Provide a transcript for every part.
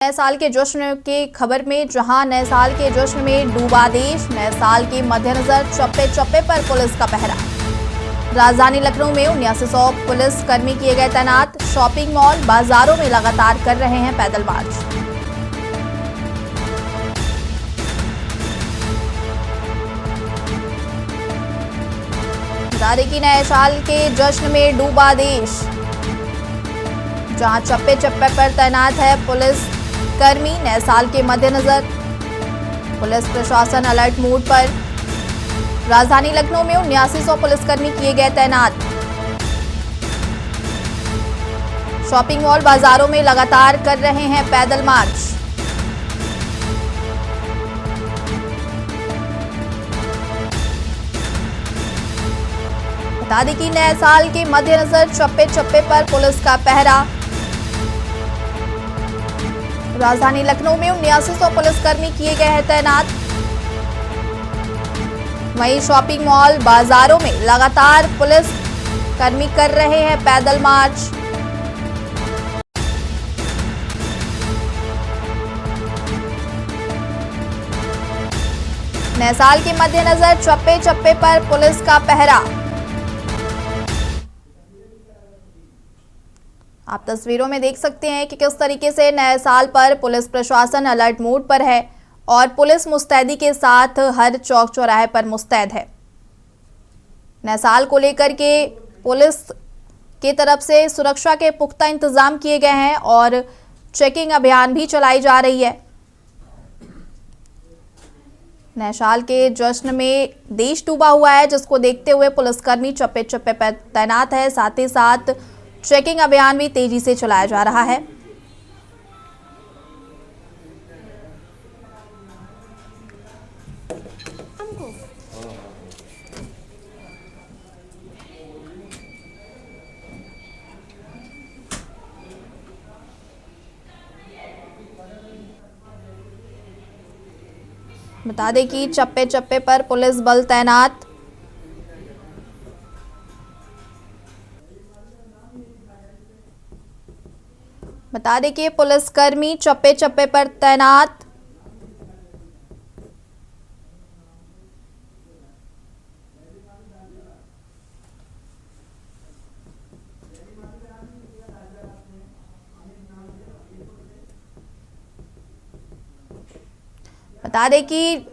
नए साल के जश्न की खबर में, जहां नए साल के जश्न में डूबा देश। नए साल के मद्देनजर चप्पे चप्पे पर पुलिस का पहरा। राजधानी लखनऊ में 7900 पुलिस कर्मी किए गए तैनात। शॉपिंग मॉल, बाजारों में लगातार कर रहे हैं पैदल मार्च। बता दें कि नए साल के जश्न में डूबा देश, जहां चप्पे चप्पे पर तैनात है पुलिस कर्मी। नए साल के मद्देनजर पुलिस प्रशासन अलर्ट मोड पर। राजधानी लखनऊ में 7900 पुलिसकर्मी किए गए तैनात। शॉपिंग मॉल, बाजारों में लगातार कर रहे हैं पैदल मार्च। बता दें कि नए साल के मद्देनजर चप्पे चप्पे पर पुलिस का पहरा। राजधानी लखनऊ में 7900 पुलिसकर्मी किए गए हैं तैनात। वहीं शॉपिंग मॉल, बाजारों में लगातार पुलिस कर्मी कर रहे हैं पैदल मार्च। नए साल के मद्देनजर चप्पे चप्पे पर पुलिस का पहरा। आप तस्वीरों में देख सकते हैं कि किस तरीके से नए साल पर पुलिस प्रशासन अलर्ट मोड पर है और पुलिस मुस्तैदी के साथ हर चौक चौराहे पर मुस्तैद है। नए साल को लेकर के पुलिस की तरफ से सुरक्षा के पुख्ता इंतजाम किए गए हैं और चेकिंग अभियान भी चलाई जा रही है। नए साल के जश्न में देश डूबा हुआ है, जिसको देखते हुए पुलिसकर्मी चप्पे चप्पे पर तैनात है। साथ ही साथ चेकिंग अभियान भी तेजी से चलाया जा रहा है। बता दें कि चप्पे चप्पे पर पुलिस बल तैनात। बता दें कि पुलिसकर्मी चप्पे चप्पे पर तैनात। बता दें कि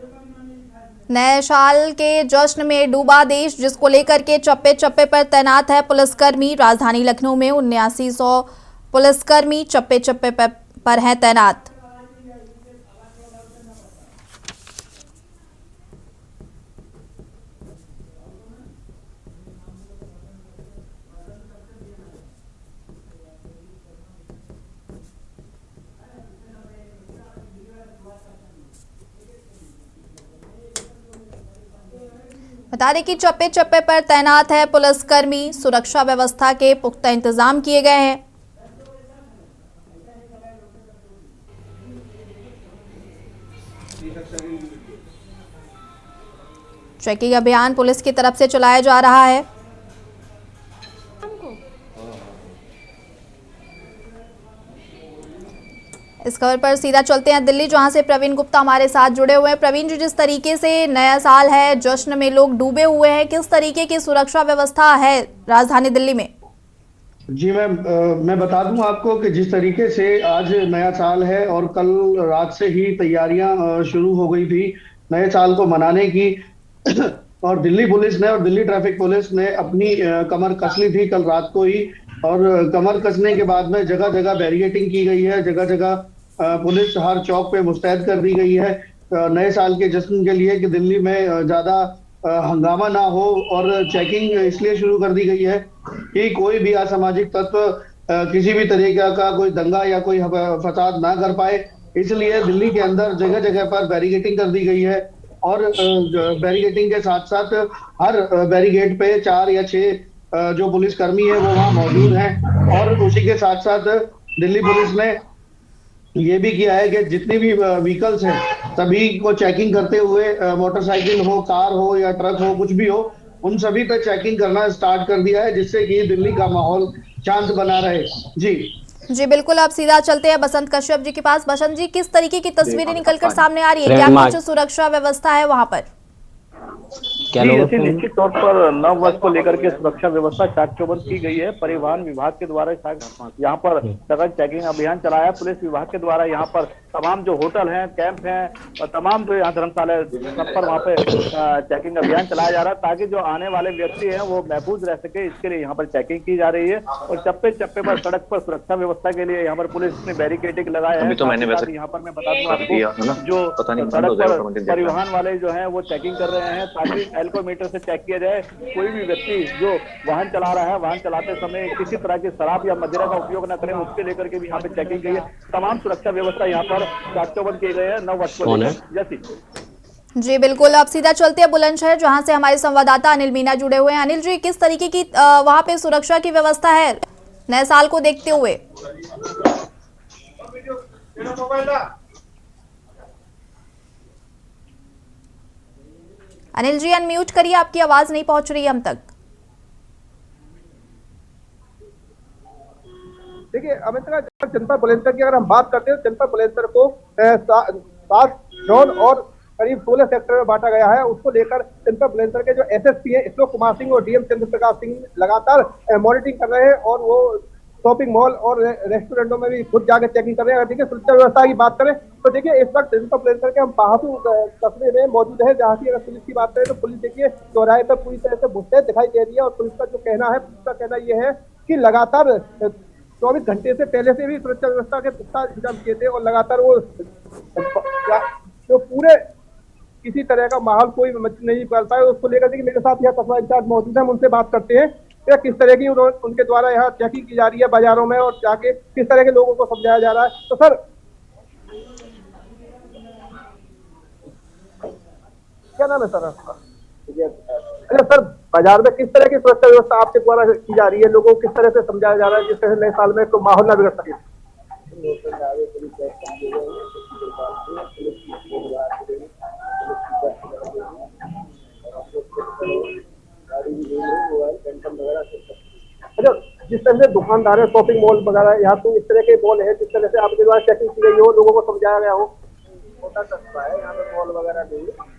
नए साल के जश्न में डूबा देश, जिसको लेकर के चप्पे चप्पे पर तैनात है पुलिसकर्मी। राजधानी लखनऊ में 7900 पुलिसकर्मी चप्पे चप्पे पर हैं तैनात। बता दें कि चप्पे चप्पे पर तैनात है पुलिसकर्मी। सुरक्षा व्यवस्था के पुख्ता इंतजाम किए गए हैं। चेकिंग अभियान पुलिस की तरफ से चलाया जा रहा है। इस खबर पर सीधा चलते हैं दिल्ली, जहां से प्रवीण गुप्ता हमारे साथ जुड़े हुए हैं। प्रवीण जी, जिस तरीके से नया साल है, जश्न में लोग डूबे हुए हैं, किस तरीके की सुरक्षा व्यवस्था है राजधानी दिल्ली में? जी मैं बता दूं आपको कि जिस तरीके से आज नया साल है और कल रात से ही तैयारियां शुरू हो गई थी नए साल को मनाने की और दिल्ली पुलिस ने और दिल्ली ट्रैफिक पुलिस ने अपनी कमर कस ली थी कल रात को ही। और कमर कसने के बाद में जगह जगह बैरिकेटिंग की गई है, जगह जगह पुलिस हर चौक पे मुस्तैद कर दी गई है नए साल के जश्न के लिए कि दिल्ली में ज्यादा हंगामा ना हो। और चेकिंग इसलिए शुरू कर दी गई है कि कोई भी असामाजिक तत्व किसी भी तरीके का कोई दंगा या कोई फसाद ना कर पाए। इसलिए दिल्ली के अंदर जगह जगह पर बैरिकेटिंग कर दी गई है और बैरिकेटिंग के साथ साथ हर बैरिकेड पे 4 या 6 जो पुलिसकर्मी है वो वहाँ मौजूद हैं। और उसी के साथ साथ दिल्ली पुलिस ने ये भी किया है कि जितनी भी व्हीकल्स हैं सभी को चेकिंग करते हुए, मोटरसाइकिल हो, कार हो या ट्रक हो, कुछ भी हो, उन सभी पे चेकिंग करना स्टार्ट कर दिया है, जिससे कि दिल्ली का माहौल शांत बना रहे। जी। जी बिल्कुल, आप सीधा चलते हैं बसंत कश्यप जी के पास। बसंत जी, किस तरीके की तस्वीरें निकलकर सामने आ रही है, क्या कुछ सुरक्षा व्यवस्था है वहां पर? क्या जी, लोग ऐसी निश्चित तौर पर नव वर्ष को लेकर के सुरक्षा व्यवस्था चाक चौबंद की गई है। परिवहन विभाग के द्वारा यहाँ पर सघन चेकिंग अभियान चलाया है। पुलिस विभाग के द्वारा यहाँ पर तमाम जो होटल हैं, कैंप हैं और तमाम जो यहाँ धर्मशाला है, सब पर वहाँ पे चेकिंग अभियान चलाया जा रहा है ताकि जो आने वाले व्यक्ति हैं वो महफूज रह सके। इसके लिए यहाँ पर चेकिंग की जा रही है और चप्पे चप्पे पर सड़क पर सुरक्षा व्यवस्था के लिए यहाँ पर पुलिस ने बैरिकेडिंग लगाया है। यहाँ पर मैं बता दूं आपको, जो सड़क पर परिवहन वाले जो है वो चेकिंग कर रहे हैं ताकि एल्कोमीटर से चेक किया जाए कोई भी व्यक्ति जो वाहन चला रहा है, वाहन चलाते समय किसी तरह की शराब या मदिरा का उपयोग न करें, उसके लेकर के भी यहाँ पे चेकिंग की है। तमाम सुरक्षा व्यवस्था यहाँ पर चाक चौबंद किए गए हैं नव वर्ष को लेकर। जैसी जी बिल्कुल, आप सीधा चलते हैं बुलंदशहर, जहां से हमारे संवाददाता अनिल मीना जुड़े हुए हैं। अनिल जी, किस तरीके की वहां पे सुरक्षा की व्यवस्था है नए साल को देखते हुए? अनिल जी अनम्यूट करिए, आपकी आवाज नहीं पहुंच रही है हम तक। देखिए अमित्रा, जनपद बुलंदशहर की अगर हम बात करते हैं, जनपद बुलंदशहर को 7 जोन और करीब 16 सेक्टर में बांटा गया है। उसको लेकर जनपद बुलंदशहर के जो एसएसपी है श्लोक कुमार सिंह और डीएम चंद्र प्रकाश सिंह लगातार मॉनिटरिंग कर रहे हैं और वो शॉपिंग मॉल और रेस्टोरेंटों में भी खुद जाकर चेकिंग कर रहे हैं। अगर देखिए सुरक्षा व्यवस्था की बात करें तो देखिए इस वक्त जनपद बुलंदशहर के हम पहासू कस्बे में मौजूद है, जहाँ की अगर पुलिस की बात करें तो पुलिस देखिए चौराहे पर पूरी तरह से मुस्तैद दिखाई दे रही है। और पुलिस का जो कहना है, पुलिस का कहना ये है कि लगातार 24 घंटे से पहले से भी सुरक्षा व्यवस्था के पुख्ता इंतजाम किए थे और लगातार वो जो पूरे किसी तरह का माहौल कोई नहीं कर पाए, उसको लेकर देखिए मेरे साथ यहाँ कस्बा इंचार्ज मौजूद है, हम उनसे बात करते हैं किस तरह की उनके द्वारा यहाँ चेकिंग की जा रही है बाजारों में और जाके किस तरह के लोगों को समझाया जा रहा है। तो सर, क्या नाम है सर आपका? अच्छा सर, बाजार में किस तरह की सुरक्षा व्यवस्था आपके द्वारा की जा रही है, लोगों को किस तरह से समझाया जा रहा है जिस तरह नए साल में तो माहौल ना बिगड़ सके? अच्छा, जिस तरह से दुकानदार है, शॉपिंग मॉल वगैरह, यहाँ तो इस तरह के मॉल है जिस तरह से आपके द्वारा चेकिंग की गई हो, लोगों को समझाया गया हो? छोटा कस्बा है, यहाँ पे मॉल वगैरह नहीं है।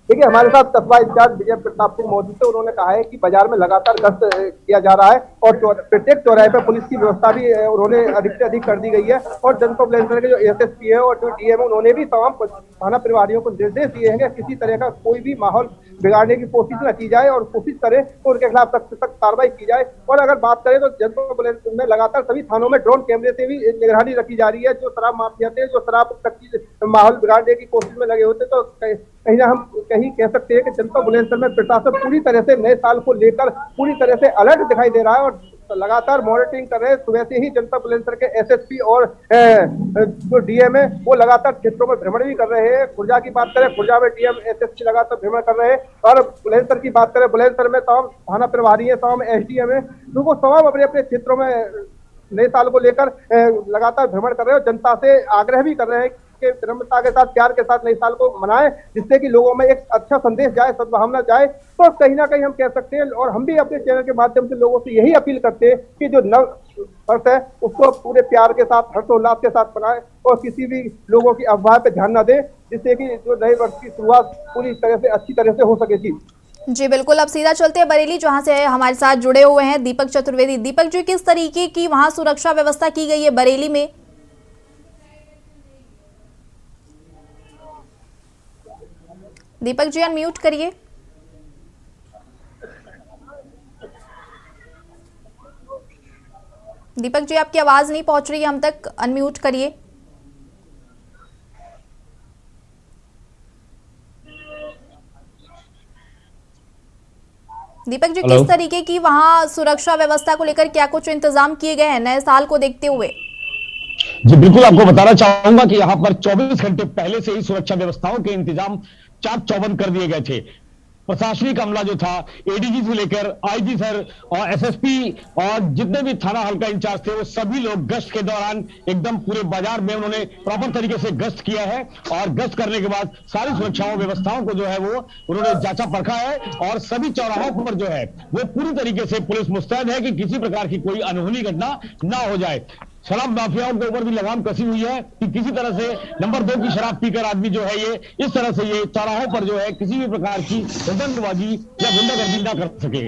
देखिए हमारे साथ कस्बा इंचार्ज विजय प्रताप सिंह मौजूद थे, उन्होंने कहा है कि बाजार में लगातार गश्त किया जा रहा है और प्रत्येक चौराहे पर पुलिस की व्यवस्था भी उन्होंने अधिक से अधिक कर दी गई है। और जनपद बुलंदशहर के जो एसएसपी है और जो डीएम है, उन्होंने भी तमाम थाना प्रभारियों को निर्देश दिए हैं कि किसी तरह का कोई भी माहौल बिगाड़ने की कोशिश न की जाए और कोशिश करे तो उनके खिलाफ सख्त से सख्त कार्रवाई की जाए। और अगर बात करें तो जनपद बुलंदशहर में लगातार सभी थानों में ड्रोन कैमरे से भी निगरानी रखी जा रही है। जो शराब माफिया थे, जो शराब माहौल बिगाड़ने की कोशिश में लगे होते, तो कहीं ना हम कहीं कह सकते हैं कि जनपद बुलंदशहर में प्रशासन पूरी तरह से नए साल को लेकर पूरी तरह से अलर्ट दिखाई दे रहा है और लगातार मॉनिटरिंग कर रहे हैं। सुबह से ही जनपद बुलंदशहर के एसएसपी और जो डीएम है वो लगातार क्षेत्रों में भ्रमण भी कर रहे हैं। खुर्जा की बात करें, खुर्जा में डीएम एसएसपी लगातार भ्रमण कर रहे हैं। और बुलंदशहर की बात करें, बुलंदशहर में तमाम थाना प्रभारी है, तमाम एसडीएम है, जो तमाम अपने अपने क्षेत्रों में नए साल को लेकर लगातार भ्रमण कर रहे हैं। जनता से आग्रह भी कर रहे हैं कि विनम्रता के साथ, प्यार के साथ नए साल को मनाएं, जिससे कि लोगों में एक अच्छा संदेश जाए, सद्भावना जाए। तो कहीं ना कहीं हम कह सकते हैं और हम भी अपने चैनल के माध्यम से लोगों से यही अपील करते हैं कि जो नव वर्ष है उसको पूरे प्यार के साथ, हर्षोल्लास के साथ मनाएं और किसी भी लोगों की अफवाह पे ध्यान न दें, जिससे कि जो नए वर्ष की शुरुआत पूरी तरह से अच्छी तरह से हो सके। जी बिल्कुल, अब सीधा चलते हैं बरेली, जहां से हमारे साथ जुड़े हुए हैं दीपक चतुर्वेदी। दीपक जी, किस तरीके की वहां सुरक्षा व्यवस्था की गई है बरेली में? दीपक जी अनम्यूट करिए। दीपक जी, आपकी आवाज नहीं पहुंच रही है हम तक, अनम्यूट करिए। दीपक जी, किस तरीके की वहां सुरक्षा व्यवस्था को लेकर क्या कुछ इंतजाम किए गए हैं नए साल को देखते हुए? जी बिल्कुल, आपको बताना चाहूंगा कि यहाँ पर 24 घंटे पहले से ही सुरक्षा व्यवस्थाओं के इंतजाम चाक चौबंद कर दिए गए थे। प्रशासनिक अमला जो था, एडीजी से लेकर आईजी सर और एसएसपी और जितने भी थाना हल्का इंचार्ज थे, वो सभी लोग गश्त के दौरान एकदम पूरे बाजार में उन्होंने प्रॉपर तरीके से गश्त किया है और गश्त करने के बाद सारी सुरक्षाओं व्यवस्थाओं को जो है वो उन्होंने जांचा परखा है और सभी चौराहों पर जो है वो पूरी तरीके से पुलिस मुस्तैद है कि किसी प्रकार की कोई अनहोनी घटना ना हो जाए। शराब माफियाओं के ऊपर भी लगाम कसी हुई है कि किसी तरह से नंबर 2 की शराब पीकर आदमी जो है ये इस तरह से ये चौराहों पर जो है किसी भी प्रकार की हुड़दंगबाजी या गुंडागर्दी ना कर सके।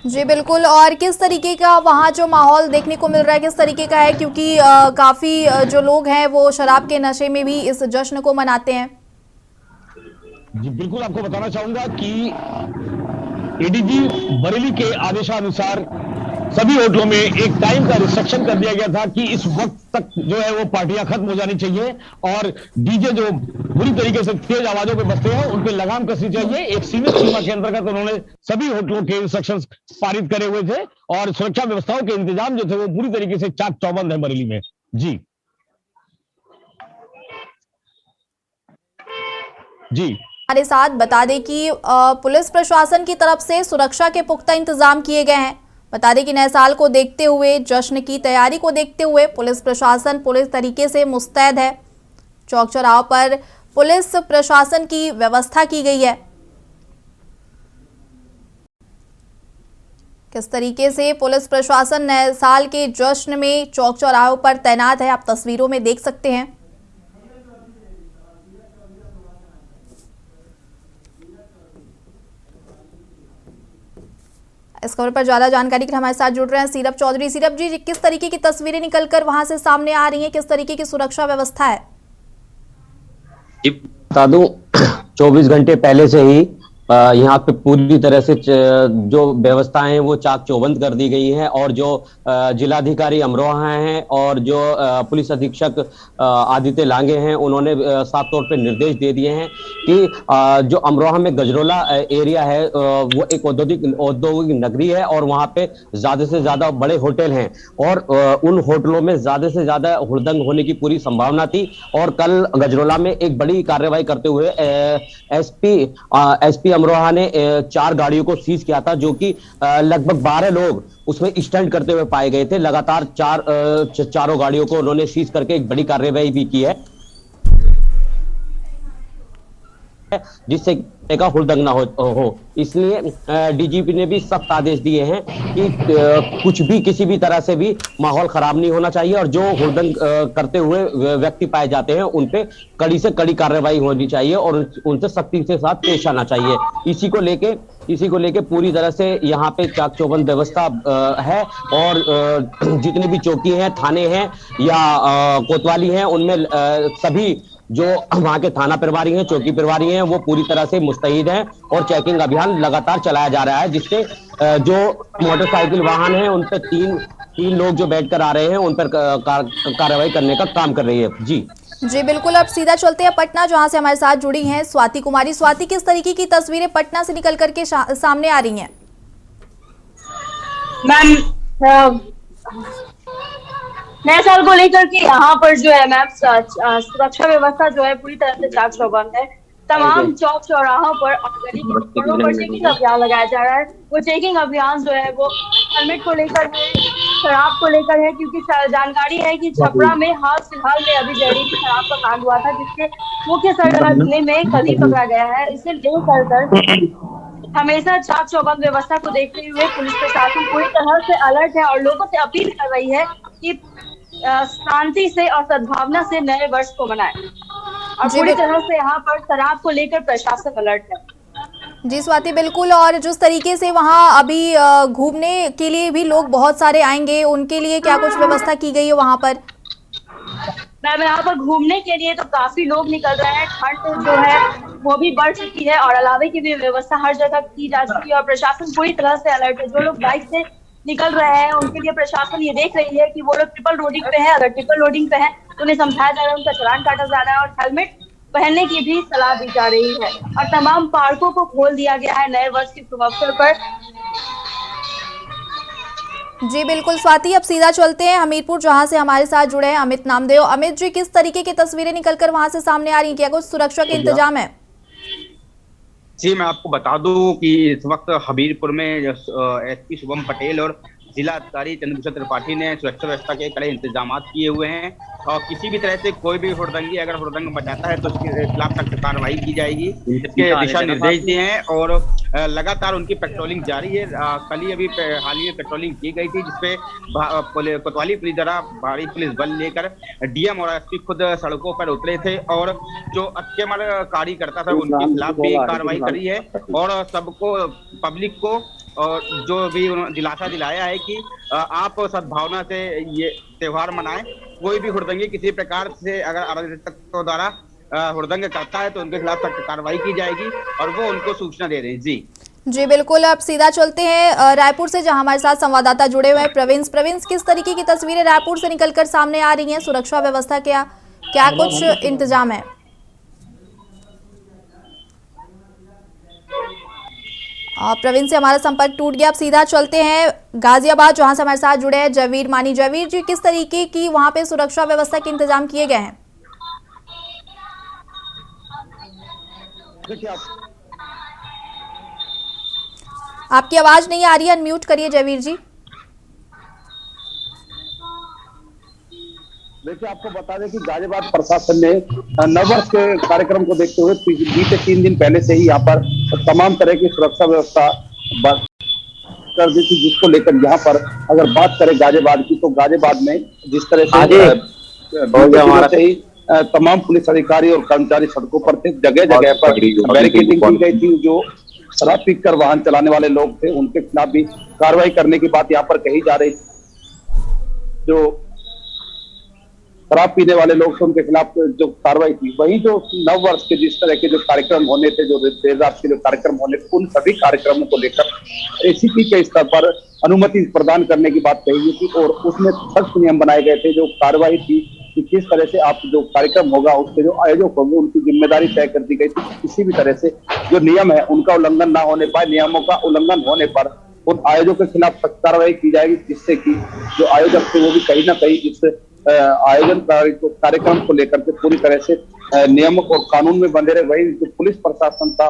जी बिल्कुल। और किस तरीके का वहाँ जो माहौल देखने को मिल रहा है किस तरीके का है, क्योंकि काफी जो लोग हैं वो शराब के नशे में भी इस जश्न को मनाते हैं। जी बिल्कुल, आपको बताना चाहूंगा कि एडीजी बरेली के आदेशानुसार सभी होटलों में एक टाइम का रिस्ट्रिक्शन कर दिया गया था कि इस वक्त तक जो है वो पार्टियां खत्म हो जानी चाहिए और डीजे जो बुरी तरीके से तेज आवाजों पे बजते हैं उन पे लगाम कसनी चाहिए। एक सीमित सीमा के अंतर्गत उन्होंने सभी होटलों के इंस्ट्रक्शंस पारित करे हुए थे और सुरक्षा व्यवस्थाओं के इंतजाम जो थे वो पूरी तरीके से चाक चौबंद है बरेली में। जी हमारे साथ बता दें कि पुलिस प्रशासन की तरफ से सुरक्षा के पुख्ता इंतजाम किए गए हैं। बता दें कि नए साल को देखते हुए, जश्न की तैयारी को देखते हुए पुलिस प्रशासन पूरे तरीके से मुस्तैद है। चौक चौराहों पर पुलिस प्रशासन की व्यवस्था की गई है। किस तरीके से पुलिस प्रशासन नए साल के जश्न में चौक चौराहों पर तैनात है, आप तस्वीरों में देख सकते हैं। इस खबर पर ज्यादा जानकारी के लिए हमारे साथ जुड़ रहे हैं सीरप चौधरी। सीरप जी, किस तरीके की तस्वीरें निकलकर वहां से सामने आ रही हैं, किस तरीके की सुरक्षा व्यवस्था है? बता दूं 24 घंटे पहले से ही यहाँ पे पूरी तरह से जो व्यवस्थाएं हैं वो चाक चौबंद कर दी गई हैं और जो जिलाधिकारी अमरोहा हैं और जो पुलिस अधीक्षक आदित्य लांगे हैं उन्होंने साफ तौर पे निर्देश दे दिए हैं कि जो अमरोहा में गजरोला एरिया है वो एक औद्योगिक नगरी है और वहाँ पे ज्यादा से ज्यादा बड़े होटल हैं और उन होटलों में ज्यादा से ज्यादा हुड़दंग होने की पूरी संभावना थी और कल गजरोला में एक बड़ी कार्रवाई करते हुए एसपी अमरोहा ने 4 गाड़ियों को सीज किया था, जो कि लगभग 12 लोग उसमें स्टंट करते हुए पाए गए थे। लगातार चारों गाड़ियों को उन्होंने सीज करके एक बड़ी कार्रवाई भी की है जिससे का हुड़दंग ना हो। इसलिए डीजीपी ने भी सख्त आदेश दिए हैं कि कुछ भी किसी भी तरह से भी माहौल खराब नहीं होना चाहिए और जो हुड़दंग करते हुए व्यक्ति पाए जाते हैं उन पे कड़ी से कड़ी कार्रवाई होनी चाहिए और उनसे सख्ती के साथ पेश आना चाहिए। इसी को लेके पूरी तरह से यहाँ पे चाक चौबंद व्यवस्था है और जितनी भी चौकी हैं, थाने हैं या कोतवाली हैं, उनमें सभी जो वहां के थाना प्रभारी हैं, चौकी प्रभारी हैं, वो पूरी तरह से मुस्तैद हैं और चेकिंग अभियान लगातार चलाया जा रहा है, जिससे जो मोटरसाइकिल वाहन हैं उन पर तीन लोग जो बैठकर आ रहे हैं उन पर कार्रवाई करने का काम कर रही है। जी बिल्कुल। अब सीधा चलते हैं पटना, जहां से हमारे साथ जुड़ी हैं स्वाति कुमारी। स्वाति, किस तरीके की तस्वीरें पटना से निकल करके सामने आ रही हैं? मैम, नए साल को लेकर के यहाँ पर जो है मैम सुरक्षा व्यवस्था जो है पूरी तरह से चाक चौबंद है। तमाम चौक चौराहों पर और गली के मोड़ों पर चेकिंग अभियान लगाया जा रहा है। वो चेकिंग अभियान जो है वो हेलमेट को लेकर है, शराब को लेकर है, क्योंकि जानकारी है कि छपरा में हाल फिलहाल में अभी जहरीली शराब का कांड हुआ था जिसके मुख्य सरगर्मी में कदी पकड़ा गया है। इसे लेकर हमेशा चाक चौबंद व्यवस्था को देखते हुए पुलिस प्रशासन पूरी तरह से अलर्ट है और लोगों से अपील कर रही है कि शांति से और सद्भावना से नए वर्ष को मनाएं और पूरी तरह से यहाँ पर शराब को लेकर प्रशासन अलर्ट है। जी स्वाति, बिल्कुल। और जिस तरीके से वहाँ अभी घूमने के लिए भी लोग बहुत सारे आएंगे, उनके लिए क्या कुछ व्यवस्था की गई है वहाँ पर? मैम, यहाँ पर घूमने के लिए तो काफी लोग निकल रहे हैं। ठंड जो है वो भी बढ़ चुकी है और अलावे की भी व्यवस्था हर जगह की जा चुकी है और प्रशासन पूरी तरह से अलर्ट है। जो लोग बाइक से निकल रहे हैं उनके लिए प्रशासन ये देख रही है कि वो लोग ट्रिपल लोडिंग पे है। अगर ट्रिपल लोडिंग पे है तो उन्हें समझाया जा रहा है, उनका चालान काटा जा रहा है और हेलमेट पहनने की भी सलाह दी जा रही है और तमाम पार्कों को खोल दिया गया है नए वर्ष के शुभ अवसर पर। जी बिल्कुल स्वाति, अब सीधा चलते हैं हमीरपुर, जहां से हमारे साथ जुड़े हैं अमित नामदेव। अमित जी, किस तरीके की तस्वीरें निकलकर वहां से सामने आ रही हैं, क्या कुछ सुरक्षा के इंतजाम है? जी, मैं आपको बता दूं कि इस वक्त हबीबपुर में एसपी शुभम पटेल और जिला अधिकारी चंद्रभूषण त्रिपाठी ने सुरक्षा व्यवस्था के कड़े इंतजाम किए हुए हैं और किसी भी तरह से कोई भी हुड़दंगी अगर हुड़दंग मचाता है तो उसके खिलाफ सख्त कार्रवाई की जाएगी। इसके दिशा निर्देश दिए हैं और लगातार उनकी पेट्रोलिंग जारी है। कल ही अभी हाल ही में पेट्रोलिंग की गई थी जिसपे कोतवाली पुलिस द्वारा भारी पुलिस बल लेकर डीएम और एसपी खुद सड़कों पर उतरे थे और जो अत्याचारकारी करता था उनके खिलाफ भी कार्रवाई करी है और सबको पब्लिक को और जो भी दिलासा दिलाया है कि आप सद्भावना से ये त्योहार मनाएं। कोई भी हुड़दंगी किसी प्रकार से अगर अराजकताओं द्वारा हुड़दंग करता है तो उनके खिलाफ सख्त कार्रवाई की जाएगी और वो उनको सूचना दे रहे हैं। जी बिल्कुल, अब सीधा चलते हैं रायपुर से, जहां हमारे साथ संवाददाता जुड़े हुए हैं प्रवीण। किस तरीके की तस्वीरें रायपुर से निकलकर सामने आ रही हैं? सुरक्षा व्यवस्था क्या कुछ इंतजाम है? प्रवीण से हमारा संपर्क टूट गया। अब सीधा चलते हैं गाजियाबाद, जहां से हमारे साथ जुड़े हैं जवीर मानी। जवीर जी, किस तरीके की वहां पे सुरक्षा व्यवस्था के इंतजाम किए गए हैं? आपकी आवाज नहीं आ रही है, अनम्यूट करिए जवीर जी। देखिए, आपको बता दें कि गाजियाबाद प्रशासन ने नववर्ष के कार्यक्रम को देखते हुए बीते 3 दिन पहले से ही यहाँ पर तमाम तरह की सुरक्षा व्यवस्था कर दी थी, जिसको लेकर यहाँ पर अगर बात करें गाजियाबाद की तो गाजियाबाद में जिस तरह से ही तमाम पुलिस अधिकारी और कर्मचारी सड़कों पर थे, जगह जगह पर बैरिकेडिंग की गई थी। जो शराब पीकर वाहन चलाने वाले लोग थे उनके खिलाफ भी कार्रवाई करने की बात यहाँ पर कही जा रही थी। जो शराब पीने वाले लोग थे उनके खिलाफ जो कार्रवाई थी, वहीं जो नववर्ष के जिस तरह के जो कार्यक्रम होने थे, जो देर रात के जो कार्यक्रम होने थे, उन सभी कार्यक्रमों को लेकर एसीपी के स्तर पर अनुमति प्रदान करने की बात कही गई थी और उसमें सख्त नियम बनाए गए थे। जो कार्रवाई थी कि किस तरह से आप जो कार्यक्रम होगा उसके जो आयोजक होंगे उनकी जिम्मेदारी तय कर दी गई थी। किसी भी तरह से जो नियम है उनका उल्लंघन ना होने पाए, नियमों का उल्लंघन होने पर उन आयोजकों के खिलाफ सख्त कार्रवाई की जाएगी, जिससे कि जो आयोजक थे वो भी कहीं ना कहीं इस आयोजन कार्यक्रम को लेकर के पूरी तरह से नियमों और कानून में बंधे रहे। वही जो पुलिस प्रशासन का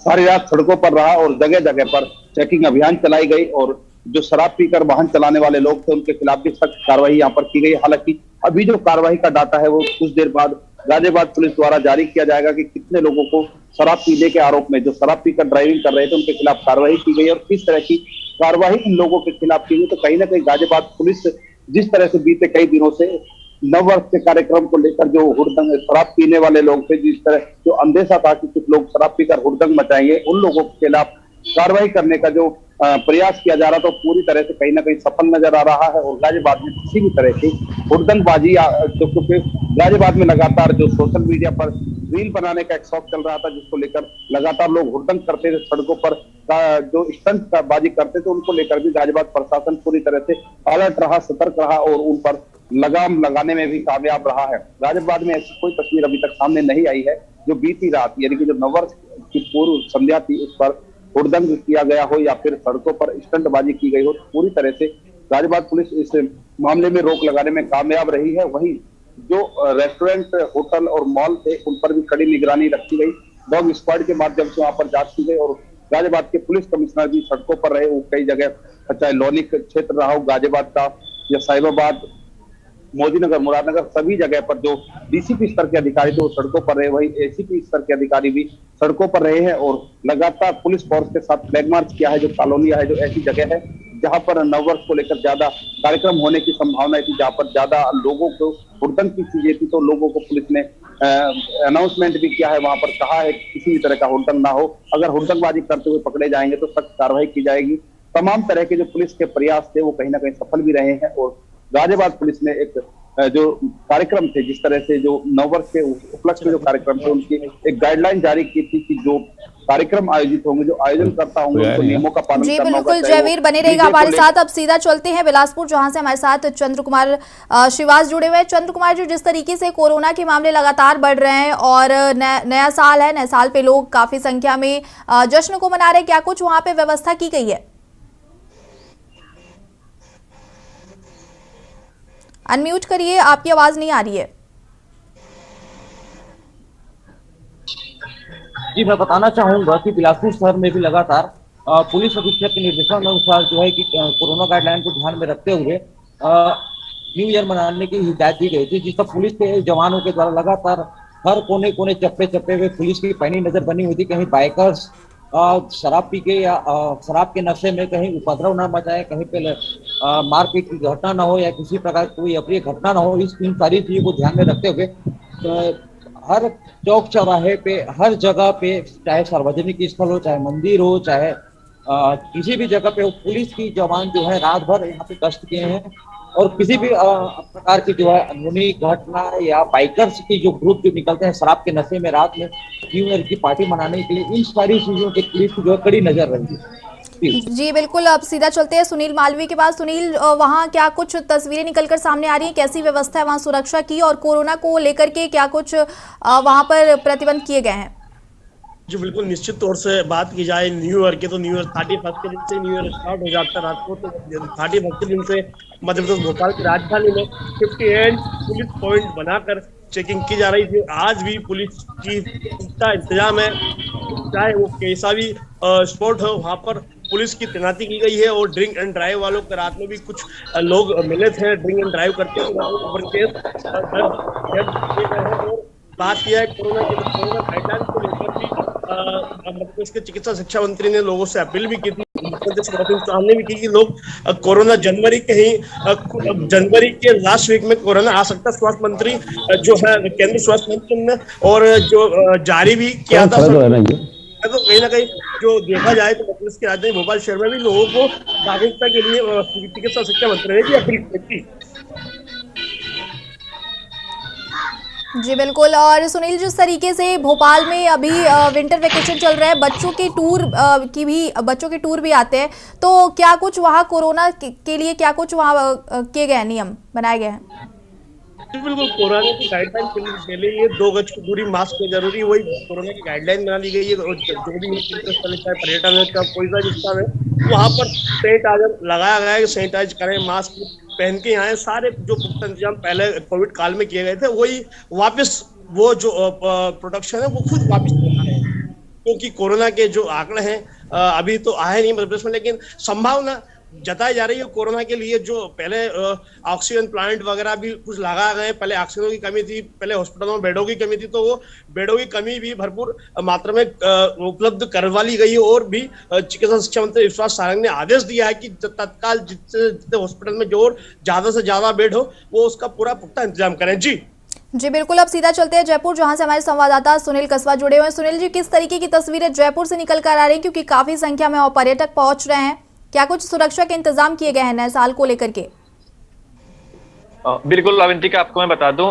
सारी रात सड़कों पर रहा और जगह जगह पर चेकिंग अभियान चलाई गई और जो शराब पीकर वाहन चलाने वाले लोग थे उनके खिलाफ भी सख्त कार्रवाई यहाँ पर की गई। हालांकि अभी जो कार्रवाई का डाटा है वो कुछ देर बाद गाजियाबाद पुलिस द्वारा जारी किया जाएगा कि कितने लोगों को शराब पीने के आरोप में, जो शराब पीकर ड्राइविंग कर रहे थे, उनके खिलाफ कार्रवाई की गई और किस तरह की कार्रवाई इन लोगों के खिलाफ की गई। तो कहीं ना कहीं गाजियाबाद पुलिस जिस तरह से बीते कई दिनों से नववर्ष के कार्यक्रम को लेकर जो हुड़दंग शराब पीने वाले लोग थे, जिस तरह जो अंदेशा था कि कुछ लोग शराब पीकर हुड़दंग मचाएंगे, उन लोगों के खिलाफ कार्रवाई करने का जो प्रयास किया जा रहा था, तो पूरी तरह से कहीं ना कहीं सफल नजर आ रहा है। और गाजियाबाद में किसी भी तरह की हुड़दंगबाजी, क्योंकि गाजियाबाद में लगातार जो सोशल मीडिया पर रील बनाने का एक शौक चल रहा था, जिसको लेकर लगातार लोग हुड़दंग करते थे, सड़कों पर जो स्टंट बाजी करते थे, उनको लेकर भी गाजियाबाद प्रशासन पूरी तरह से अलर्ट रहा, सतर्क रहा और उन पर लगाम लगाने में भी कामयाब रहा है। गाजियाबाद में ऐसी कोई तस्वीर अभी तक सामने नहीं आई है जो बीती रात यानी कि जो नववर्ष की पूर्व संध्या थी उस पर हुड़दंग किया गया हो या फिर सड़कों पर स्टंटबाजी की गई हो। पूरी तरह से गाजियाबाद पुलिस इस मामले में रोक लगाने में कामयाब रही है। वहीं जो रेस्टोरेंट, होटल और मॉल थे उन पर भी कड़ी निगरानी रखी गई। डॉग स्क्वाड के माध्यम से वहां पर जांच की गई और गाजियाबाद के पुलिस कमिश्नर भी सड़कों पर रहे। वो कई जगह, चाहे लोनी क्षेत्र रहा हो गाजियाबाद का या साहिबाबाद, मोदीनगर, मुरादनगर, सभी जगह पर जो डीसीपी स्तर के अधिकारी थे वो सड़कों पर रहे। वही एसीपी स्तर के अधिकारी भी सड़कों पर रहे हैं और लगातार पुलिस फोर्स के साथ फ्लैग मार्च किया है। जो कॉलोनिया है, जो ऐसी जगह है जहां पर नववर्ष को लेकर ज्यादा कार्यक्रम होने की संभावना थी, जहां पर ज्यादा लोगों को हुड़दंग की चीजें थी, तो लोगों को पुलिस ने अनाउंसमेंट भी किया है, वहां पर कहा है किसी भी तरह का हुड़दंग ना हो। अगर हुड़दंगबाजी करते हुए पकड़े जाएंगे तो सख्त कार्रवाई की जाएगी। तमाम तरह के जो पुलिस के प्रयास थे वो कहीं ना कहीं सफल भी रहे हैं और गाजियाबाद पुलिस ने एक जो कार्यक्रम थे, जिस तरह से जो नववर्ष के उपलक्ष्य में जो कार्यक्रम थे, उनकी एक गाइडलाइन जारी की थी कि जो कार्यक्रम आयोजित होंगे, जो आयोजन करता होंगे, उनको नियमों का पालन करना होगा। बिल्कुल जयवीर बने रहेगा हमारे साथ। अब सीधा चलते हैं बिलासपुर, जहां से हमारे साथ चंद्र कुमार श्रीवास जुड़े हुए हैं। चंद्र कुमार जी, जिस तरीके से कोरोना के मामले लगातार बढ़ रहे हैं और नया साल है, नए साल पे लोग काफी संख्या में जश्न को मना रहे हैं, क्या कुछ वहां पे व्यवस्था की गई है? अनम्यूट करिए, आपकी आवाज नहीं आ रही है। जी, मैं बताना चाहूंगा कि बिलासपुर शहर में भी लगातार पुलिस अधीक्षक के निर्देशानुसार जो है कि कोरोना गाइडलाइन को ध्यान में रखते हुए न्यू ईयर मनाने की हिदायत दी गई थी, जिसका पुलिस के जवानों के द्वारा लगातार हर कोने कोने चप्पे चप्पे में पुलिस की पैनी नजर बनी हुई थी। कहीं बाइकर्स शराब पी के या शराब के नशे में कहीं उपद्रव ना मचाए, कहीं पे मारपीट की घटना ना हो या किसी प्रकार की कोई अप्रिय घटना ना हो। इन सारी चीजों को ध्यान में रखते हुए हर चौक चौराहे पे, हर जगह पे, चाहे सार्वजनिक स्थल हो, चाहे मंदिर हो, चाहे किसी भी जगह पे पुलिस की जवान जो है रात भर यहाँ पे गश्त किए हैं और किसी भी प्रकार की जो है अनहोनी घटना या बाइकर्स की जो ग्रुप जो निकलते हैं शराब के नशे में रात में न्यू ईयर की पार्टी मनाने के लिए, इन सारी चीजों के पुलिस की जो है कड़ी नजर रहेगी। जी बिल्कुल, अब सीधा चलते हैं सुनील मालवीय के पास। सुनील, वहाँ क्या कुछ तस्वीरें निकलकर सामने आ रही हैं, कैसी व्यवस्था है वहाँ सुरक्षा की, और कोरोना को लेकर के क्या कुछ वहाँ पर प्रतिबंध किए गए हैं? जी बिल्कुल, निश्चित तौर से बात की जाए न्यू ईयर के तो न्यू ईयर 31 के दिन से न्यू ईयर स्टार्ट हो जाता है रात को। तो 31 के दिन से मध्य प्रदेश भोपाल की राजधानी में 58 पुलिस पॉइंट बनाकर चेकिंग की जा रही थी। आज भी पुलिस की पुख्ता इंतजाम है, चाहे वो कैसा भी स्पॉट हो वहाँ पर पुलिस की तैनाती की गई है। और ड्रिंक एंड ड्राइव वालों के रात में भी कुछ लोग मिले थे ड्रिंक एंड ड्राइव करते हुए। बात किया है कोरोना गाइडलाइन को लेकर भी मध्य प्रदेश के चिकित्सा शिक्षा मंत्री ने लोगों से अपील भी की थी, सामने भी की कि लोग कोरोना जनवरी के लास्ट वीक में कोरोना आ सकता है। स्वास्थ्य मंत्री जो है केंद्रीय स्वास्थ्य मंत्री ने और जो जारी भी किया था, तो कहीं ना कहीं जो देखा जाए तो मध्य प्रदेश की राजधानी भोपाल शहर में भी लोगों को जागरूकता के लिए चिकित्सा शिक्षा मंत्री ने भी अपील की थी। जी बिल्कुल, और सुनील, जिस तरीके से भोपाल में अभी विंटर वेकेशन चल रहा है, बच्चों के टूर भी आते हैं, तो क्या कुछ वहाँ कोरोना के लिए क्या कुछ वहाँ किए गए हैं, नियम बनाए गए हैं? बिल्कुल, कोरोना की गाइडलाइन के लिए ये 2 गज की दूरी, मास्क जरूरी, वही कोरोना की गाइडलाइन बना ली गई है। और जो भी चाहे पर्यटन है, चाहे कोई सा जिसका है, वहाँ पर सैनिटाइजर लगाया गया है, सैनिटाइज करें, मास्क पहन के यहाँ सारे जो पुख्ता इंतजाम पहले कोविड काल में किए गए थे वही वापस वो जो प्रोडक्शन है वो खुद वापस लेना है। क्योंकि कोरोना के जो आंकड़े हैं अभी तो आए नहीं मध्य प्रदेश में, लेकिन संभावना जताई जा रही है कोरोना के लिए। जो पहले ऑक्सीजन प्लांट वगैरह भी कुछ लगा गए, पहले ऑक्सीजन की कमी थी, पहले हॉस्पिटलों में बेडों की कमी थी, तो वो बेडों की कमी भी भरपूर मात्रा में उपलब्ध करवा ली गई है। और भी चिकित्सा शिक्षा मंत्री विश्वास सारंग ने आदेश दिया है कि तत्काल जितने हॉस्पिटल में जो ज्यादा से ज्यादा बेड हो वो उसका पूरा पुख्ता इंतजाम करें। जी बिल्कुल, अब सीधा चलते हैं जयपुर, जहां से हमारे संवाददाता सुनील कस्बा जुड़े हुए हैं। सुनील जी, किस तरीके की तस्वीरें जयपुर से निकल कर आ रही है, क्योंकि काफी संख्या में और पर्यटक पहुंच रहे हैं, क्या कुछ सुरक्षा के इंतजाम किए गए हैं नए साल को लेकर के? बिल्कुल अवंतिका, आपको मैं बता दूं,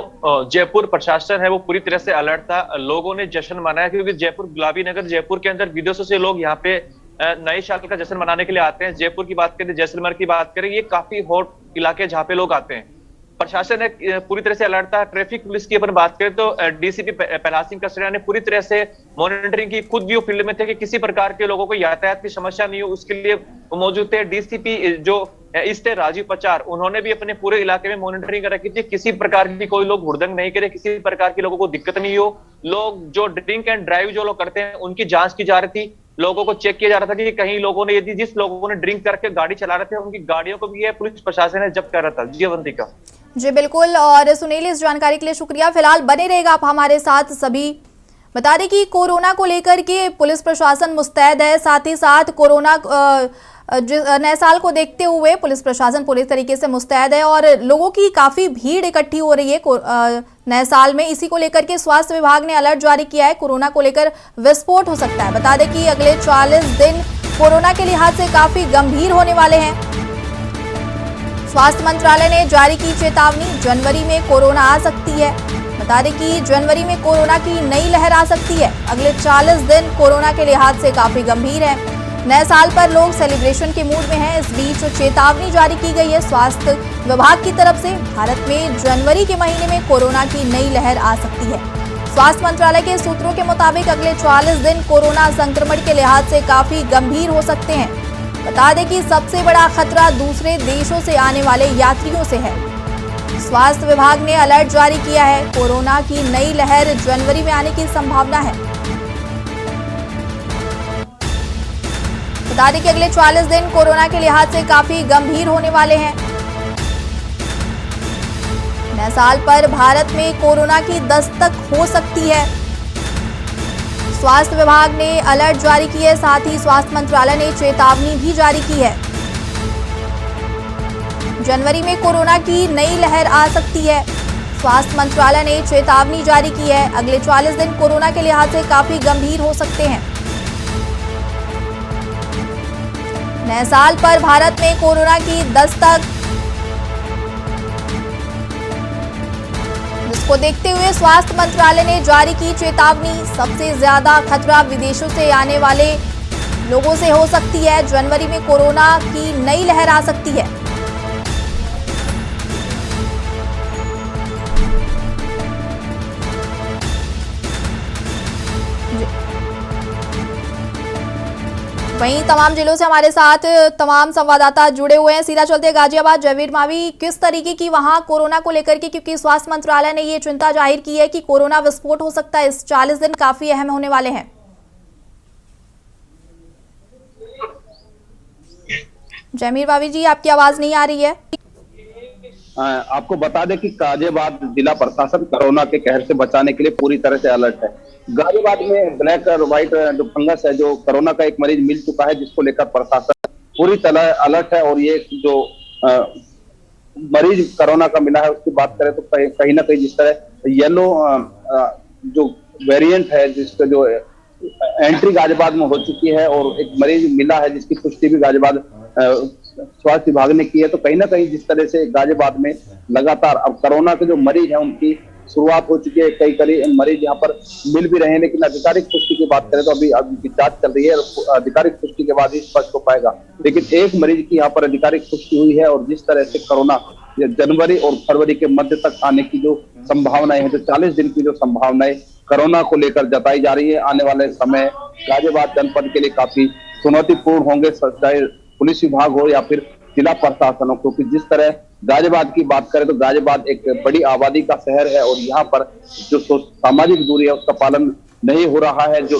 जयपुर प्रशासन है वो पूरी तरह से अलर्ट था। लोगों ने जश्न मनाया क्योंकि जयपुर गुलाबी नगर, जयपुर के अंदर विदेशों से लोग यहाँ पे नए साल का जश्न मनाने के लिए आते हैं। जयपुर की बात करें, जैसलमेर की बात करें, ये काफी हॉट इलाके जहाँ पे लोग आते हैं। प्रशासन ने पूरी तरह से अलर्ट था। ट्रैफिक पुलिस की अपन बात करें तो डीसीपी प्रहलाद सिंह कसरिया ने पूरी तरह से मॉनिटरिंग की, खुद भी वो फील्ड में थे कि किसी प्रकार के लोगों को यातायात की समस्या नहीं हो, उसके लिए मौजूद थे। डीसीपी जो इस थे राजीव पचार, उन्होंने भी अपने पूरे इलाके में मॉनिटरिंग कर रखी थी, किसी प्रकार की कोई लोग हुड़दंग नहीं करे, किसी प्रकार के लोगों को दिक्कत नहीं हो। लोग जो ड्रिंक एंड ड्राइव जो लोग करते हैं उनकी जांच की जा रही थी, लोगों को चेक किया जा रहा था कि कहीं लोगों ने, यदि जिस लोगों ने ड्रिंक करके गाड़ी चला रहे थे उनकी गाड़ियों को भी पुलिस प्रशासन ने जब्त कर रहा था। जी अवंतिका। जी बिल्कुल, और सुनील, इस जानकारी के लिए शुक्रिया। फिलहाल बने रहेगा आप हमारे साथ सभी। बता दें कि कोरोना को लेकर के पुलिस प्रशासन मुस्तैद है, साथ ही साथ कोरोना नए साल को देखते हुए पुलिस प्रशासन पूरी तरीके से मुस्तैद है और लोगों की काफी भीड़ इकट्ठी हो रही है नए साल में। इसी को लेकर के स्वास्थ्य विभाग ने अलर्ट जारी किया है, कोरोना को लेकर विस्फोट हो सकता है। बता दें कि अगले 40 दिन कोरोना के लिहाज से काफी गंभीर होने वाले हैं। स्वास्थ्य मंत्रालय ने जारी की चेतावनी, जनवरी में कोरोना आ सकती है। बता दें कि जनवरी में कोरोना की नई लहर आ सकती है। अगले 40 दिन कोरोना के लिहाज से काफी गंभीर है। नए साल पर लोग सेलिब्रेशन के मूड में हैं। इस बीच चेतावनी जारी की गई है स्वास्थ्य विभाग की तरफ से, भारत में जनवरी के महीने में कोरोना की नई लहर आ सकती है। स्वास्थ्य मंत्रालय के सूत्रों के मुताबिक अगले 40 दिन कोरोना संक्रमण के लिहाज से काफी गंभीर हो सकते हैं। बता दें कि सबसे बड़ा खतरा दूसरे देशों से आने वाले यात्रियों से है। स्वास्थ्य विभाग ने अलर्ट जारी किया है, कोरोना की नई लहर जनवरी में आने की संभावना है। बता दें कि अगले 40 दिन कोरोना के लिहाज से काफी गंभीर होने वाले हैं। नए साल पर भारत में कोरोना की दस्तक हो सकती है। स्वास्थ्य विभाग ने अलर्ट जारी की है, साथ ही स्वास्थ्य मंत्रालय ने चेतावनी भी जारी की है। जनवरी में कोरोना की नई लहर आ सकती है। स्वास्थ्य मंत्रालय ने चेतावनी जारी की है। अगले 40 दिन कोरोना के लिहाज से काफी गंभीर हो सकते हैं। नए साल पर भारत में कोरोना की दस्तक, जिसको देखते हुए स्वास्थ्य मंत्रालय ने जारी की चेतावनी। सबसे ज्यादा खतरा विदेशों से आने वाले लोगों से हो सकती है। जनवरी में कोरोना की नई लहर आ सकती है। वहीं तमाम जिलों से हमारे साथ तमाम संवाददाता जुड़े हुए हैं। सीधा चलते गाजियाबाद, जयवीर मावी, किस तरीके की वहां कोरोना को लेकर के, क्योंकि स्वास्थ्य मंत्रालय ने ये चिंता जाहिर की है कि कोरोना विस्फोट हो सकता है। इस 40 दिन काफी अहम होने वाले हैं। जयवीर मावी जी, आपकी आवाज नहीं आ रही है। आपको बता दें कि गाजियाबाद जिला प्रशासन कोरोना के कहर से बचाने के लिए पूरी तरह से अलर्ट है। गाजियाबाद में ब्लैक और व्हाइट जो फंगस है, जो कोरोना का एक मरीज मिल चुका है, जिसको लेकर प्रशासन पूरी तरह अलर्ट है। और ये जो मरीज कोरोना का मिला है उसकी बात करें तो कहीं ना कहीं जिस तरह येलो जो वेरिएंट है, जिसका जो एंट्री गाजियाबाद में हो चुकी है और एक मरीज मिला है जिसकी पुष्टि भी गाजियाबाद स्वास्थ्य विभाग ने की है, तो कहीं ना कहीं जिस तरह से गाजियाबाद में लगातार अब कोरोना के जो मरीज हैं उनकी शुरुआत हो चुकी है। कई मरीज यहाँ पर मिल भी रहे हैं, लेकिन आधिकारिक पुष्टि की बात करें तो अभी उनकी जांच चल रही है और आधिकारिक पुष्टि के बाद ही स्पष्ट हो पाएगा। लेकिन एक मरीज की यहाँ पर आधिकारिक पुष्टि हुई है और जिस तरह से कोरोना जनवरी और फरवरी के मध्य तक आने की जो संभावनाएं हैं, जो 40 दिन की जो संभावनाएं कोरोना को लेकर जताई जा रही है, आने वाले समय गाजियाबाद जनपद के लिए काफी चुनौतीपूर्ण होंगे, चाहे पुलिस विभाग हो या फिर जिला प्रशासन हो। क्योंकि जिस तरह गाजियाबाद की बात करें तो गाजियाबाद एक बड़ी आबादी का शहर है और यहाँ पर जो सामाजिक दूरी है उसका पालन नहीं हो रहा है। जो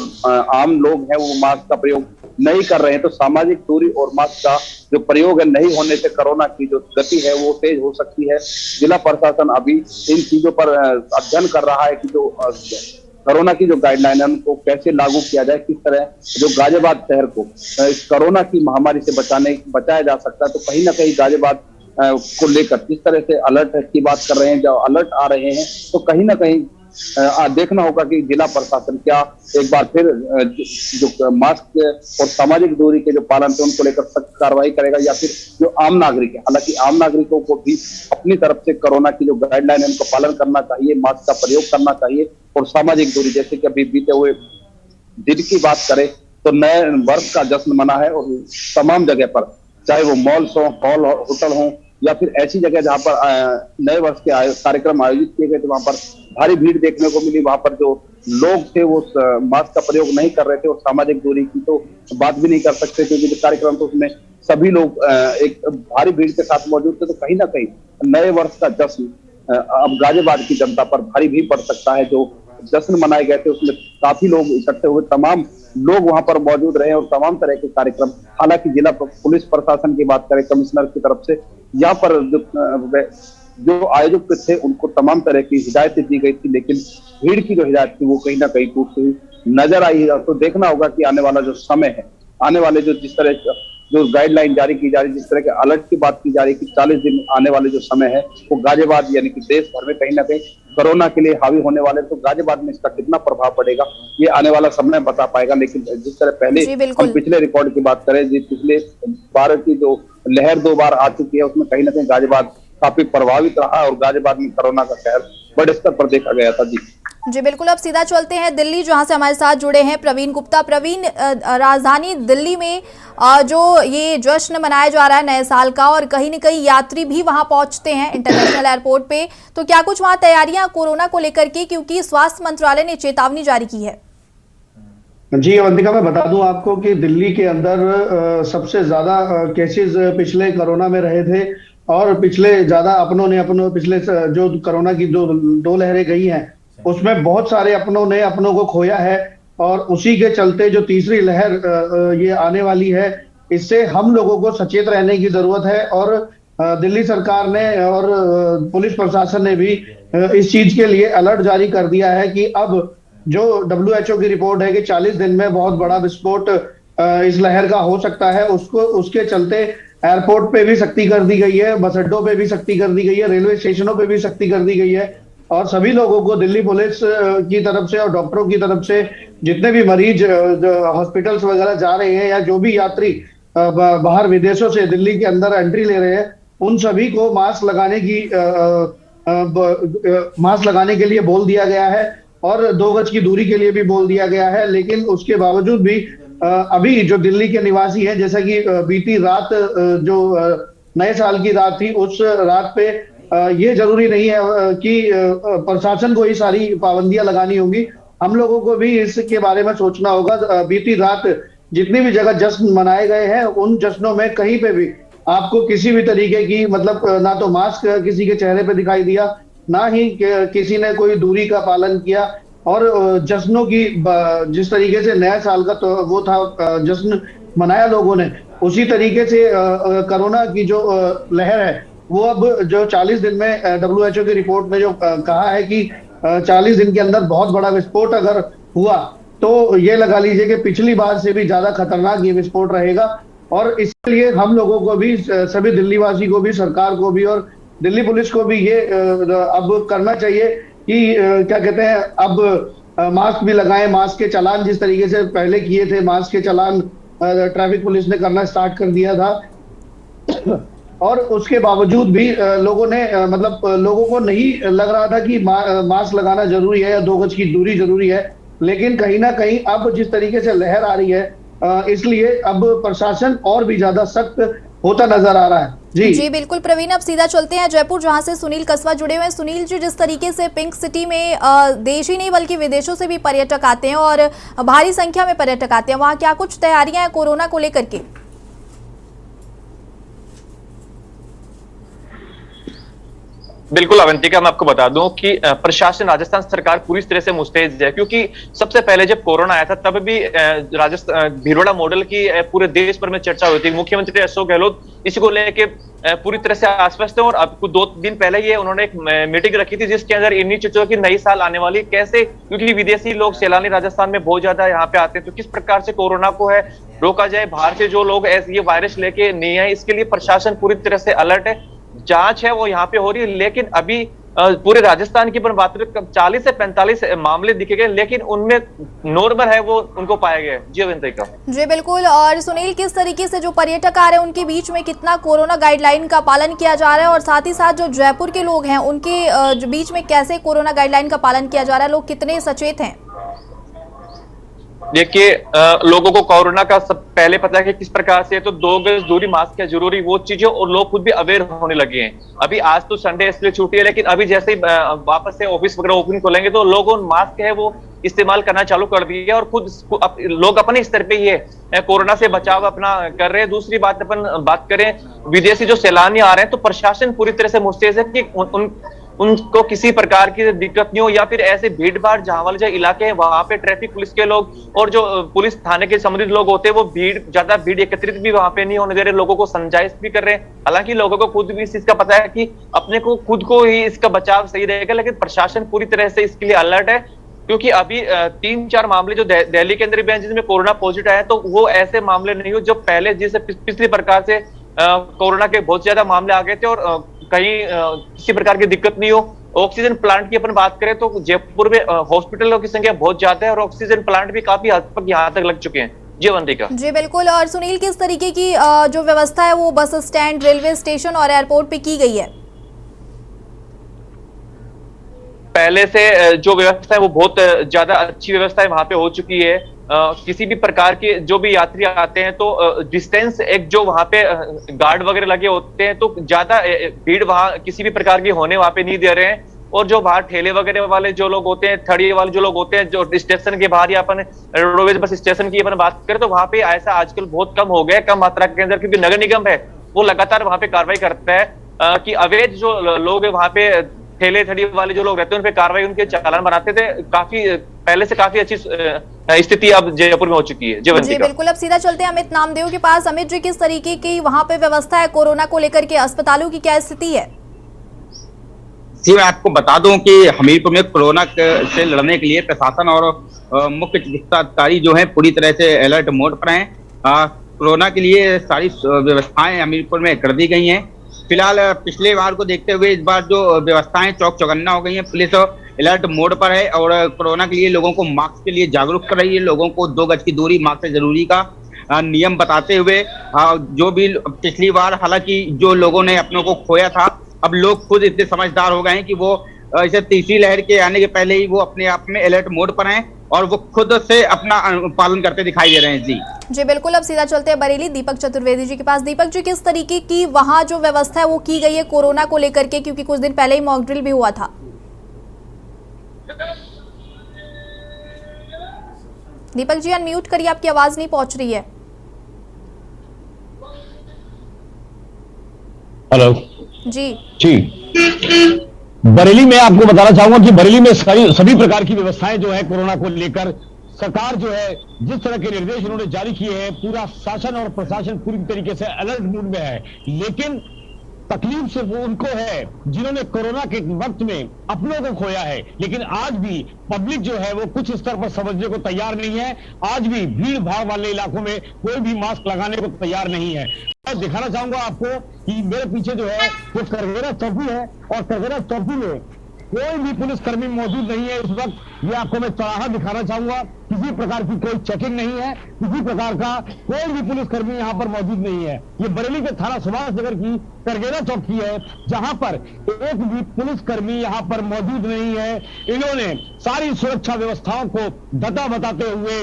आम लोग हैं वो मास्क का प्रयोग नहीं कर रहे हैं, तो सामाजिक दूरी और मास्क का जो प्रयोग है नहीं होने से कोरोना की जो गति है वो तेज हो सकती है। जिला प्रशासन अभी इन चीजों पर अध्ययन कर रहा है कि जो कोरोना की जो गाइडलाइन है उनको कैसे लागू किया जाए, किस तरह जो गाजियाबाद शहर को इस कोरोना की महामारी से बचाया जा सकता है। तो कहीं ना कहीं गाजियाबाद को लेकर जिस तरह से अलर्ट की बात कर रहे हैं, जो अलर्ट आ रहे हैं, तो कहीं ना कहीं देखना होगा कि जिला प्रशासन क्या एक बार फिर जो मास्क और सामाजिक दूरी के जो पालन थे उनको लेकर सख्त कार्रवाई करेगा, या फिर जो आम नागरिक है, हालांकि आम नागरिकों को भी अपनी तरफ से कोरोना की जो गाइडलाइन है उनको पालन करना चाहिए, मास्क का प्रयोग करना चाहिए और सामाजिक दूरी, जैसे कि अभी बीते हुए दिन की बात करें तो नए वर्ष का जश्न मना है और तमाम जगह पर, चाहे वो मॉल्स हो, हॉल हो, होटल हो या फिर ऐसी जगह जहां पर नए वर्ष के कार्यक्रम आयोजित किए गए थे, वहां पर भारी भीड़ देखने को मिली। वहां पर जो लोग थे वो मास्क का प्रयोग नहीं कर रहे थे और सामाजिक दूरी की तो बात भी नहीं कर सकते, क्योंकि जो कार्यक्रम तो उसमें सभी लोग एक भारी भीड़ के साथ मौजूद थे। तो कहीं ना कहीं नए वर्ष का जश्न अब गाजियाबाद की जनता पर भारी भी पड़ सकता है। जो जश्न मनाए गए थे उसमें काफी लोग इकट्ठे हुए, तमाम लोग वहां पर मौजूद रहे और तमाम तरह के कार्यक्रम, हालांकि जिला पुलिस प्रशासन की बात करें कमिश्नर की तरफ से यहाँ पर जो आयोजक थे उनको तमाम तरह की हिदायतें दी गई थी, लेकिन भीड़ की जो हिदायत थी वो कहीं ना कहीं टूटती हुई नजर आई है। तो देखना होगा कि आने वाला जो समय है, आने वाले जो जिस तरह जो गाइडलाइन जारी की जा रही है, जिस तरह के अलर्ट की बात की जा रही है कि 40 दिन आने वाले जो समय है वो गाजियाबाद यानी कि देश भर में कहीं ना कहीं कोरोना के लिए हावी होने वाले, तो गाजियाबाद में इसका कितना प्रभाव पड़ेगा ये आने वाला समय बता पाएगा। लेकिन जिस तरह पहले हम पिछले रिकॉर्ड की बात करें, पिछले बार की जो लहर 2 बार आ चुकी है उसमें कहीं ना कहीं गाजियाबाद काफी प्रभावित रहा और गाजियाबाद में कोरोना का कहर बड़े स्तर पर देखा गया था। जी बिल्कुल, अब सीधा चलते हैं दिल्ली, जहां से हमारे साथ जुड़े हैं प्रवीण गुप्ता। प्रवीण, राजधानी दिल्ली में जो ये जश्न मनाया जा रहा है नए साल का, और कहीं न कहीं यात्री भी वहां पहुंचते हैं इंटरनेशनल एयरपोर्ट पे, तो क्या कुछ वहां तैयारियां कोरोना को लेकर के, क्योंकि स्वास्थ्य मंत्रालय ने चेतावनी जारी की है? जी अवंतिका, मैं बता दूं आपको कि दिल्ली के अंदर सबसे ज्यादा केसेस पिछले कोरोना में रहे थे और पिछले जो कोरोना की जो 2 लहरें गई हैं उसमें बहुत सारे अपनों ने अपनों को खोया है और उसी के चलते जो तीसरी लहर ये आने वाली है, इससे हम लोगों को सचेत रहने की जरूरत है। और दिल्ली सरकार ने और पुलिस प्रशासन ने भी इस चीज के लिए अलर्ट जारी कर दिया है कि अब जो WHO की रिपोर्ट है कि 40 दिन में बहुत बड़ा विस्फोट इस लहर का हो सकता है, उसके चलते एयरपोर्ट पे भी सख्ती कर दी गई है, बस अड्डों पे भी सख्ती कर दी गई है, रेलवे स्टेशनों पे भी सख्ती कर दी गई है। और सभी लोगों को दिल्ली पुलिस की तरफ से और डॉक्टरों की तरफ से जितने भी मरीज हॉस्पिटल्स वगैरह जा रहे हैं या जो भी यात्री बाहर विदेशों से दिल्ली के अंदर एंट्री ले रहे हैं, उन सभी को मास्क लगाने के लिए बोल दिया गया है और 2 गज की दूरी के लिए भी बोल दिया गया है। लेकिन उसके बावजूद भी अभी जो दिल्ली के निवासी हैं, जैसा कि बीती रात जो नए साल की रात थी, उस रात पे ये जरूरी नहीं है कि प्रशासन को ये सारी पाबंदियां लगानी होंगी, हम लोगों को भी इसके बारे में सोचना होगा। बीती रात जितनी भी जगह जश्न मनाए गए हैं, उन जश्नों में कहीं पे भी आपको किसी भी तरीके की मतलब ना तो मास्क किसी के चेहरे पे दिखाई दिया, ना ही किसी ने कोई दूरी का पालन किया। और जश्नों की जिस तरीके से नया साल का तो वो था जश्न मनाया लोगों ने, उसी तरीके से कोरोना की जो लहर है वो अब जो 40 दिन में WHO की रिपोर्ट में जो कहा है कि 40 दिन के अंदर बहुत बड़ा विस्फोट अगर हुआ तो ये लगा लीजिए कि पिछली बार से भी ज्यादा खतरनाक ये विस्फोट रहेगा। और इसलिए हम लोगों को भी, सभी दिल्लीवासी को भी, सरकार को भी और दिल्ली पुलिस को भी ये अब करना चाहिए कि क्या कहते हैं, अब मास्क भी लगाएं। मास्क के चालान जिस तरीके से पहले किए थे, मास्क के चालान ट्रैफिक पुलिस ने करना स्टार्ट कर दिया था और उसके बावजूद भी लोगों ने मतलब लोगों को नहीं लग रहा था कि मास्क लगाना जरूरी है या 2 गज की दूरी जरूरी है। लेकिन कहीं ना कहीं अब जिस तरीके से लहर आ रही है, इसलिए अब प्रशासन और भी ज्यादा सख्त होता नजर आ रहा है। जी बिल्कुल प्रवीण, अब सीधा चलते हैं जयपुर, जहां से सुनील कसवा जुड़े हुए हैं। सुनील जी, जिस तरीके से पिंक सिटी में देश ही नहीं बल्कि विदेशों से भी पर्यटक आते हैं और भारी संख्या में पर्यटक आते हैं, वहां क्या कुछ तैयारियां हैं कोरोना को लेकर के? बिल्कुल अवंतिका, मैं आपको बता दूं कि प्रशासन, राजस्थान सरकार पूरी तरह से मुस्तैद है, क्योंकि सबसे पहले जब कोरोना आया था तब भी राजस्थान भीलवाड़ा मॉडल की पूरे देश भर में चर्चा हुई थी। मुख्यमंत्री अशोक गहलोत इसी को लेके पूरी तरह से आश्वस्त है और अब कुछ 2 दिन पहले ये उन्होंने एक मीटिंग रखी थी जिसके अंदर इन्हीं चीजों की नई साल आने वाली कैसे, क्योंकि विदेशी लोग सैलानी राजस्थान में बहुत ज्यादा यहाँ पे आते हैं, तो किस प्रकार से कोरोना को है रोका जाए, बाहर से जो लोग ऐसे ये वायरस लेके नहीं आए, इसके लिए प्रशासन पूरी तरह से अलर्ट है। जांच है वो यहाँ पे हो रही है, लेकिन अभी पूरे राजस्थान की बात करें 40 से 45 मामले दिखे गए, लेकिन उनमें नॉर्मल है वो उनको पाया गया। जी अवंतिका। जी बिल्कुल। और सुनील, किस तरीके से जो पर्यटक आ रहे हैं उनके बीच में कितना कोरोना गाइडलाइन का पालन किया जा रहा है और साथ ही साथ जो जयपुर के लोग हैं उनके बीच में कैसे कोरोना गाइडलाइन का पालन किया जा रहा है, लोग कितने सचेत हैं? देखिए, लोगों को कोरोना का सब पहले पता है कि किस प्रकार से, तो 2 गज दूरी, मास्क है जरूरी, वो चीजें, और लोग खुद भी अवेयर होने लगे हैं। अभी आज तो संडे इसलिए छुट्टी है, लेकिन अभी जैसे ही वापस से ऑफिस वगैरह ओपन खोलेंगे तो लोगों मास्क है वो इस्तेमाल करना चालू कर दिया और खुद लोग अपने स्तर पे ये कोरोना से बचाव अपना कर रहे हैं। दूसरी बात, अपन बात करें विदेशी जो सैलानी आ रहे हैं, तो प्रशासन पूरी तरह से मुस्तैद है कि उनको किसी प्रकार की दिक्कत नहीं हो, या फिर ऐसे भीड़ भाड़ जहां वाले जो इलाके हैं वहां पे ट्रैफिक पुलिस के लोग और जो पुलिस थाने के संबंधित लोग होते हैं वो ज्यादा भीड़ एकत्रित भी वहां पे नहीं होने दे रहे, लोगों को समझाइश भी कर रहे हैं। हालांकि लोगों को खुद भी इस चीज का पता है कि अपने को खुद को ही इसका बचाव सही रहेगा, लेकिन प्रशासन पूरी तरह से इसके लिए अलर्ट है, क्योंकि अभी 3-4 मामले जो दिल्ली के अंदर भी हैं जिसमें कोरोना पॉजिटिव आए, तो वो ऐसे मामले नहीं हो जो पहले जिसे पिछली प्रकार से कोरोना के बहुत ज्यादा मामले आ गए थे और कहीं किसी प्रकार की दिक्कत नहीं हो। ऑक्सीजन प्लांट की अपन बात करें तो जयपुर में हॉस्पिटलों की संख्या बहुत ज्यादा है और ऑक्सीजन प्लांट भी काफी हद तक यहाँ तक लग चुके हैं। जी अवंतिका। जी बिल्कुल। और सुनील, किस तरीके की जो व्यवस्था है वो बस स्टैंड, रेलवे स्टेशन और एयरपोर्ट पे की गई है? पहले से जो व्यवस्था है वो बहुत ज्यादा अच्छी व्यवस्था है वहां पे हो चुकी है। किसी भी प्रकार के जो भी यात्री आते हैं तो डिस्टेंस एक जो वहां पे गार्ड वगैरह लगे होते हैं, तो ज्यादा भीड़ वहां किसी भी प्रकार की होने वहां पे नहीं दे रहे हैं। और जो बाहर ठेले वगैरह वाले जो लोग होते हैं, थड़ी वाले जो लोग होते हैं, जो स्टेशन के बाहर या अपन रोडवेज बस स्टेशन की अपन बात करें तो वहां पे ऐसा आजकल बहुत कम हो गया, कम मात्रा के अंदर, क्योंकि नगर निगम है वो लगातार वहां पे कार्रवाई करता है कि अवैध जो लोग है वहां पे ठेले थड़ी वाले जो लोग रहते हैं उन पे कार्रवाई, उनके चालान बनाते थे। काफी पहले से काफी अच्छी स्थिति अब जयपुर में हो चुकी है। जी बिल्कुल, अब सीधा चलते हैं अमित नामदेव के पास। अमित जी, किस तरीके की वहां पे व्यवस्था है कोरोना को लेकर के, अस्पतालों की क्या स्थिति है? जी, मैं आपको बता दूं कि हमीरपुर में कोरोना से लड़ने के लिए प्रशासन और मुख्य चिकित्सा अधिकारी जो है पूरी तरह से अलर्ट मोड पर हैं। कोरोना के लिए सारी व्यवस्थाएं हमीरपुर में कर दी गई हैं। फिलहाल पिछले बार को देखते हुए इस बार जो व्यवस्थाएं चौक चौगन्ना हो गई हैं। पुलिस अलर्ट मोड पर है और कोरोना के लिए लोगों को मास्क के लिए जागरूक कर रही है। लोगों को 2 गज की दूरी, मास्क से जरूरी का नियम बताते हुए, जो भी पिछली बार हालांकि जो लोगों ने अपनों को खोया था, अब लोग खुद इतने समझदार हो गए हैं कि वो इसे तीसरी लहर के आने के पहले ही वो अपने आप में अलर्ट मोड पर हैं और वो खुद से अपना पालन करते दिखाई दे रहे हैं। जी बिल्कुल, अब सीधा चलते हैं बरेली दीपक चतुर्वेदी जी के पास। दीपक जी, किस तरीके की वहां जो व्यवस्था है वो की गई है कोरोना को लेकर के, क्योंकि कुछ दिन पहले ही मॉक ड्रिल भी हुआ था? दीपक जी अनम्यूट करिए, आपकी आवाज नहीं पहुंच रही है। हेलो जी बरेली में आपको बताना चाहूंगा कि बरेली में सभी प्रकार की व्यवस्थाएं जो है कोरोना को लेकर सरकार जो है जिस तरह के निर्देश उन्होंने जारी किए हैं, पूरा शासन और प्रशासन पूरी तरीके से अलर्ट मोड में है। लेकिन तकलीफ सिर्फ उनको है जिन्होंने कोरोना के वक्त में अपनों को खोया है। लेकिन आज भी पब्लिक जो है वो कुछ स्तर पर समझने को तैयार नहीं है। आज भी भीड़ भाड़ वाले इलाकों में कोई भी मास्क लगाने को तैयार नहीं है। मैं दिखाना चाहूंगा आपको कि मेरे पीछे जो है वो करगेरा चौकी है और करगेरा चौकी में कोई भी पुलिसकर्मी मौजूद नहीं है इस वक्त। ये आपको मैं चौराहा दिखाना चाहूंगा, किसी प्रकार की कोई चेकिंग नहीं है, किसी प्रकार का कोई भी पुलिसकर्मी यहाँ पर मौजूद नहीं है। ये बरेली के थाना सुभाष नगर की करगेरा चौकी है, जहां पर एक भी पुलिसकर्मी यहाँ पर मौजूद नहीं है। इन्होंने सारी सुरक्षा व्यवस्थाओं को दता बताते हुए,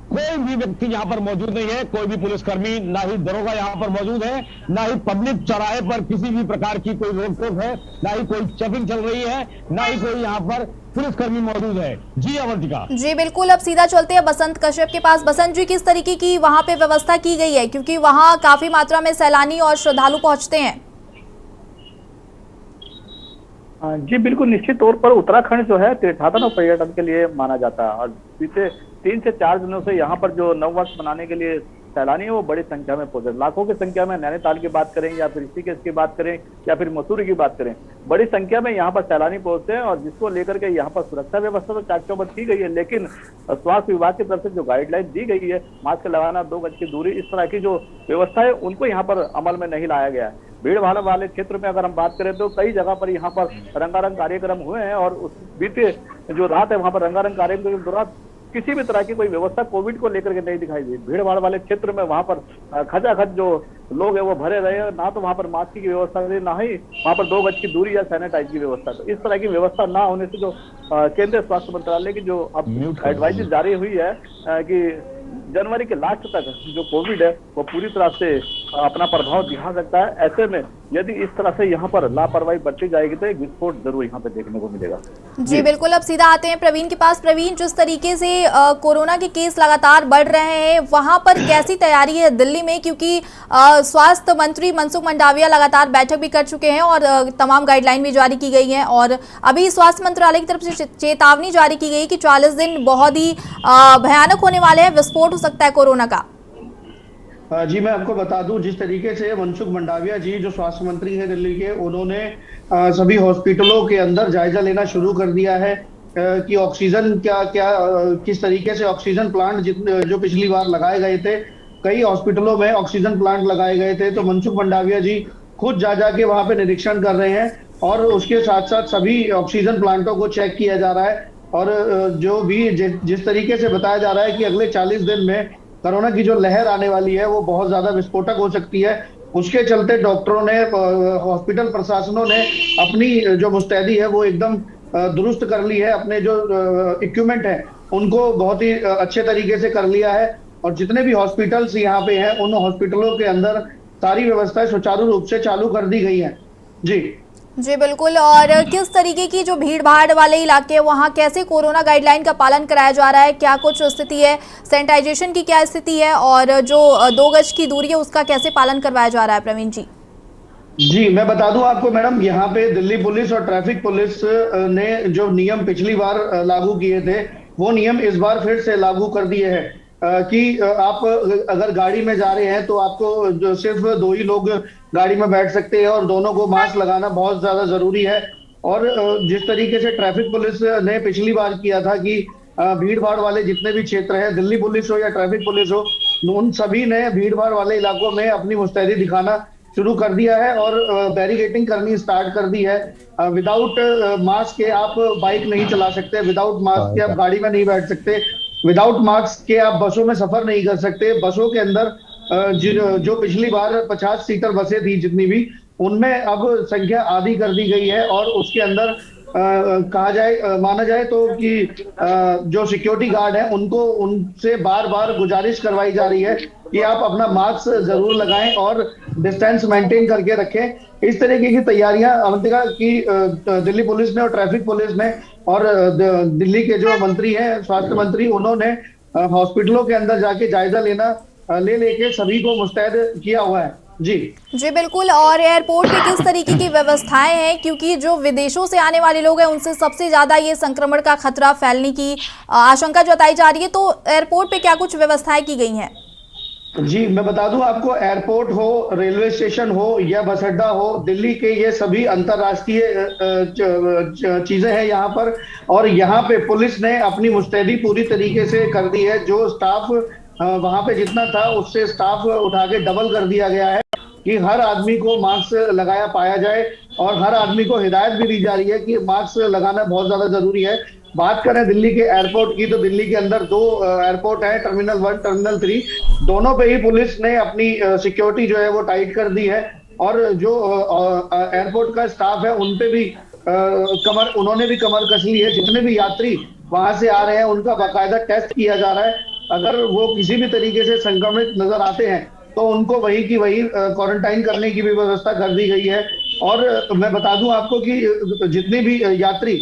कोई भी व्यक्ति यहाँ पर मौजूद नहीं है, कोई भी पुलिसकर्मी, ना ही दरोगा यहाँ पर मौजूद है, ना ही पब्लिक चौराहे पर किसी भी प्रकार की कोई रोक टोक है, ना ही कोई चेकिंग चल रही है, ना ही कोई यहाँ पर पुलिसकर्मी मौजूद है। जी अवंतिका। जी बिल्कुल, अब सीधा चलते हैं बसंत कश्यप के पास। बसंत जी, किस तरीके की वहाँ पे व्यवस्था की गई है, क्योंकि वहाँ काफी मात्रा में सैलानी और श्रद्धालु पहुँचते हैं? जी बिल्कुल, निश्चित तौर पर उत्तराखंड जो है तीर्थाटन और पर्यटन के लिए माना जाता है और बीते 3 से 4 दिनों से यहाँ पर जो नववर्ष मनाने के लिए सैलानी है वो बड़ी संख्या में पहुंचे। लाखों की संख्या में नैनीताल की बात करें या फिर ऋषिकेश की बात करें या फिर मसूरी की बात करें, बड़ी संख्या में यहाँ पर सैलानी पहुंचते हैं और जिसको लेकर के यहाँ पर सुरक्षा व्यवस्था तो चाक चौबंद की गई है। लेकिन स्वास्थ्य विभाग की तरफ से जो गाइडलाइन दी गई है, मास्क लगाना, 2 गज की दूरी, इस तरह की जो व्यवस्था है उनको यहाँ पर अमल में नहीं लाया गया है। भीड़ भाड़ वाले क्षेत्र में अगर हम बात करें तो कई जगह पर यहाँ पर रंगारंग कार्यक्रम हुए हैं और उस बीते जो रात है वहाँ पर रंगारंग कार्यक्रम के दौरान किसी भी तरह की कोई व्यवस्था कोविड को लेकर के नहीं दिखाई दी। भीड़ भाड़ वाले क्षेत्र में वहां पर खचाखच जो लोग है वो भरे रहे, ना तो वहां पर मास्क की व्यवस्था थी, ना ही वहां पर 2 गज की दूरी या सैनिटाइज की व्यवस्था। तो इस तरह की व्यवस्था ना होने से जो केंद्रीय स्वास्थ्य मंत्रालय की जो अब एडवाइजरी जारी हुई है कि जनवरी के लास्ट तक जो कोविड है वो पूरी तरह से अपना प्रभाव दिखा सकता है। ऐसे में यदि इस तरह से यहाँ पर लापरवाही बरती जाएगी तो एक विस्फोट जरूर यहाँ पे देखने को मिलेगा। जी बिल्कुल, अब सीधा आते हैं प्रवीण के पास। प्रवीण, जिस तरीके से कोरोना के केस लगातार बढ़ रहे हैं, वहां पर कैसी तैयारी है दिल्ली में, क्योंकि स्वास्थ्य मंत्री मनसुख मंडाविया लगातार बैठक भी कर चुके हैं और तमाम गाइडलाइन भी जारी की गई है और अभी स्वास्थ्य मंत्रालय की तरफ से चेतावनी जारी की गई कि 40 दिन बहुत ही भयानक होने वाले हैं, विस्फोट हो सकता है कोरोना का। जी मैं आपको बता दूं, जिस तरीके से मनसुख मंडाविया जी जो स्वास्थ्य मंत्री हैं दिल्ली के, उन्होंने सभी हॉस्पिटलों के अंदर जायजा लेना शुरू कर दिया है कि ऑक्सीजन किस तरीके से ऑक्सीजन प्लांट जो पिछली बार लगाए गए थे, कई हॉस्पिटलों में ऑक्सीजन प्लांट लगाए गए थे, तो मनसुख मंडाविया जी खुद जा के वहां पे निरीक्षण कर रहे हैं और उसके साथ साथ सभी ऑक्सीजन प्लांटों को चेक किया जा रहा है। और जो भी जिस तरीके से बताया जा रहा है कि अगले 40 दिन में कोरोना की जो लहर आने वाली है वो बहुत ज्यादा विस्फोटक हो सकती है, उसके चलते डॉक्टरों ने, हॉस्पिटल प्रशासनों ने अपनी जो मुस्तैदी है वो एकदम दुरुस्त कर ली है। अपने जो इक्विपमेंट है उनको बहुत ही अच्छे तरीके से कर लिया है और जितने भी हॉस्पिटल्स यहाँ पे हैं उन हॉस्पिटलों के अंदर सारी व्यवस्थाएं सुचारू रूप से चालू कर दी गई है। जी बिल्कुल, और किस तरीके की जो भीड़ भाड़ वाले इलाके हैं वहाँ कैसे कोरोना गाइडलाइन का पालन कराया जा रहा है, क्या कुछ स्थिति है, सैनिटाइजेशन की क्या स्थिति है और जो 2 गज की दूरी है उसका कैसे पालन करवाया जा रहा है? प्रवीण जी मैं बता दूं आपको मैडम, यहाँ पे दिल्ली पुलिस और ट्रैफिक पुलिस ने जो नियम पिछली बार लागू किए थे वो नियम इस बार फिर से लागू कर दिए हैं कि आप अगर गाड़ी में जा रहे हैं तो आपको सिर्फ 2 ही लोग गाड़ी में बैठ सकते हैं और दोनों को मास्क लगाना बहुत ज्यादा जरूरी है। और जिस तरीके से ट्रैफिक पुलिस ने पिछली बार किया था कि भीड़ भाड़ वाले जितने भी क्षेत्र हैं, दिल्ली पुलिस हो या ट्रैफिक पुलिस हो, उन सभी ने भीड़ भाड़ वाले इलाकों में अपनी मुस्तैदी दिखाना शुरू कर दिया है और बैरिकेडिंग करनी स्टार्ट कर दी है। विदाउट मास्क के आप बाइक नहीं चला सकते, विदाउट मास्क के आप गाड़ी में नहीं बैठ सकते, विदाउट मास्क के आप बसों में सफर नहीं कर सकते। बसों के अंदर जो पिछली बार 50 सीटर बसें थी जितनी भी, उनमें अब संख्या आधी कर दी गई है और उसके अंदर कहा जाए माना जाए तो कि जो सिक्योरिटी गार्ड है उनसे बार बार गुजारिश करवाई जा रही है कि आप अपना मास्क जरूर लगाएं और डिस्टेंस मेंटेन करके रखें। इस तरीके की तैयारियां अवंतिका की दिल्ली पुलिस ने और ट्रैफिक पुलिस ने और दिल्ली के जो मंत्री हैं, स्वास्थ्य मंत्री, उन्होंने हॉस्पिटलों के अंदर जाके जायजा लेके सभी को मुस्तैद किया हुआ है। जी बिल्कुल। और एयरपोर्ट पे किस तरीके की व्यवस्थाएं हैं, क्योंकि जो विदेशों से आने वाले लोग हैं उनसे सबसे ज्यादा ये संक्रमण का खतरा फैलने की आशंका जताई जा रही है, तो एयरपोर्ट पे क्या कुछ व्यवस्थाएं की गई हैं? जी मैं बता दूं आपको, एयरपोर्ट हो, रेलवे स्टेशन हो या बस अड्डा हो, दिल्ली के ये सभी अंतर्राष्ट्रीय चीजें हैं यहाँ पर। और यहाँ पे पुलिस ने अपनी मुस्तैदी पूरी तरीके से कर दी है। जो स्टाफ वहां पे जितना था उससे स्टाफ उठा के डबल कर दिया गया है कि हर आदमी को मास्क लगाया पाया जाए और हर आदमी को हिदायत भी दी जा रही है कि मास्क लगाना बहुत ज्यादा जरूरी है। बात करें दिल्ली के एयरपोर्ट की, तो दिल्ली के अंदर 2 एयरपोर्ट है, टर्मिनल 1, टर्मिनल 3, दोनों पे ही पुलिस ने अपनी सिक्योरिटी जो है वो टाइट कर दी है। और जो एयरपोर्ट का स्टाफ है उन पे भी उन्होंने भी कमर कस ली है। जितने भी यात्री वहां से आ रहे हैं उनका बाकायदा टेस्ट किया जा रहा है। अगर वो किसी भी तरीके से संक्रमित नजर आते हैं तो उनको वही की वही क्वारंटाइन करने की भी व्यवस्था कर दी गई है। और मैं बता दूं आपको कि जितने भी यात्री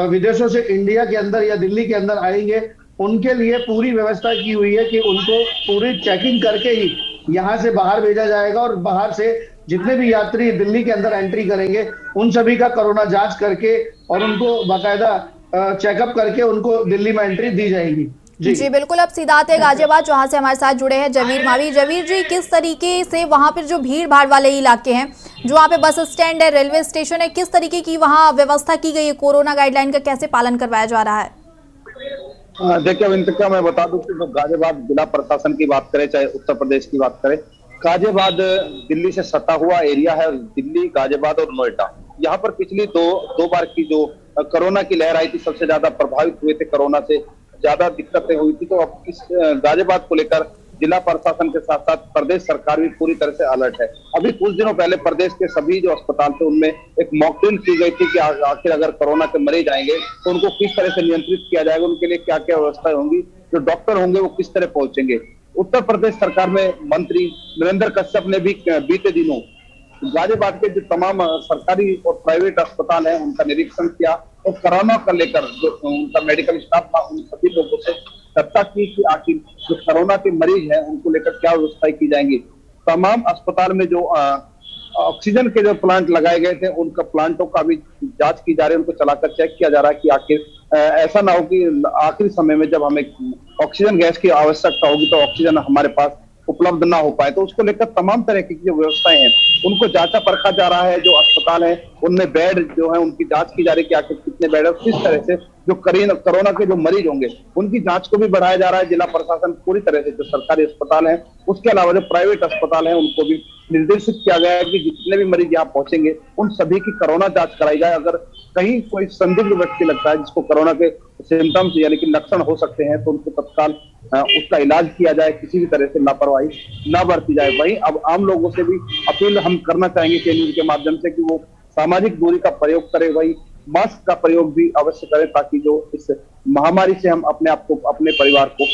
विदेशों से इंडिया के अंदर या दिल्ली के अंदर आएंगे, उनके लिए पूरी व्यवस्था की हुई है कि उनको पूरी चेकिंग करके ही यहाँ से बाहर भेजा जाएगा। और बाहर से जितने भी यात्री दिल्ली के अंदर एंट्री करेंगे उन सभी का कोरोना जांच करके और उनको बाकायदा चेकअप करके उनको दिल्ली में एंट्री दी जाएगी। जी बिल्कुल। अब सीधा आते गाजियाबाद, जहां से हमारे साथ जुड़े हैं जमीर मावी। जमीर जी, किस तरीके से वहां पर जो भीड़ भाड़ वाले इलाके हैं, जो वहां पे बस स्टैंड है, रेलवे स्टेशन है, किस तरीके की वहां व्यवस्था की गई है? कोरोना गाइडलाइन का कैसे पालन करवाया जा रहा है? देखिए अविंतिका, मैं बता दूं कि गाजियाबाद जिला प्रशासन की बात करें चाहे उत्तर प्रदेश की बात करें, गाजियाबाद दिल्ली से सटा हुआ एरिया है। दिल्ली, गाजियाबाद और नोएडा, यहाँ पर पिछली दो बार की जो कोरोना की लहर आई थी, सबसे ज्यादा प्रभावित हुए थे, कोरोना से ज्यादा दिक्कतें हुई थी। तो अब इस गाजियाबाद को लेकर जिला प्रशासन के साथ साथ प्रदेश सरकार भी पूरी तरह से अलर्ट है। अभी कुछ दिनों पहले प्रदेश के सभी जो अस्पताल थे उनमें एक मॉक ड्रिल की गई थी कि आखिर अगर कोरोना के मरीज आएंगे तो उनको किस तरह से नियंत्रित किया जाएगा, उनके लिए क्या क्या व्यवस्थाएं होंगी, जो डॉक्टर होंगे वो किस तरह पहुंचेंगे। उत्तर प्रदेश सरकार में मंत्री नरेंद्र कश्यप ने भी बीते दिनों गाजियाबाद के जो तमाम सरकारी और प्राइवेट अस्पताल हैं उनका निरीक्षण किया और कोरोना को लेकर जो उनका मेडिकल स्टाफ था उन सभी लोगों से चर्चा की कि आखिर जो कोरोना के मरीज हैं उनको लेकर क्या व्यवस्थाएं की जाएंगी। तमाम अस्पताल में जो ऑक्सीजन के जो प्लांट लगाए गए थे उनका प्लांटों का भी जांच की जा रही है, उनको चलाकर चेक किया जा रहा है कि आखिर ऐसा ना हो कि आखिरी समय में जब हमें ऑक्सीजन गैस की आवश्यकता होगी तो ऑक्सीजन हमारे पास उपलब्ध ना हो पाए। तो उसको लेकर तमाम तरह की जो व्यवस्थाएं हैं उनको जांचा परखा जा रहा है। जो अस्पताल है उनमें बेड जो है उनकी जांच की जा रही है कि आखिर कितने बेड है, किस तरह से जो कोरोना के जो मरीज होंगे उनकी जांच को भी बढ़ाया जा रहा है। जिला प्रशासन पूरी तरह से जो सरकारी अस्पताल है उसके अलावा जो प्राइवेट अस्पताल है उनको भी निर्देशित किया गया है कि जितने भी मरीज यहाँ पहुंचेंगे उन सभी की कोरोना जांच कराई जाए। अगर कहीं कोई संदिग्ध व्यक्ति लगता है जिसको कोरोना के सिम्टम्स यानी कि लक्षण हो सकते हैं तो उनको तत्काल उसका इलाज किया जाए, किसी भी तरह से लापरवाही न बरती जाए। वहीं अब आम लोगों से भी अपील हम करना चाहेंगे के न्यूज के माध्यम से कि वो सामाजिक दूरी का प्रयोग करें, वही मास्क का प्रयोग भी अवश्य करें ताकि जो इस महामारी से हम अपने आप को, अपने परिवार को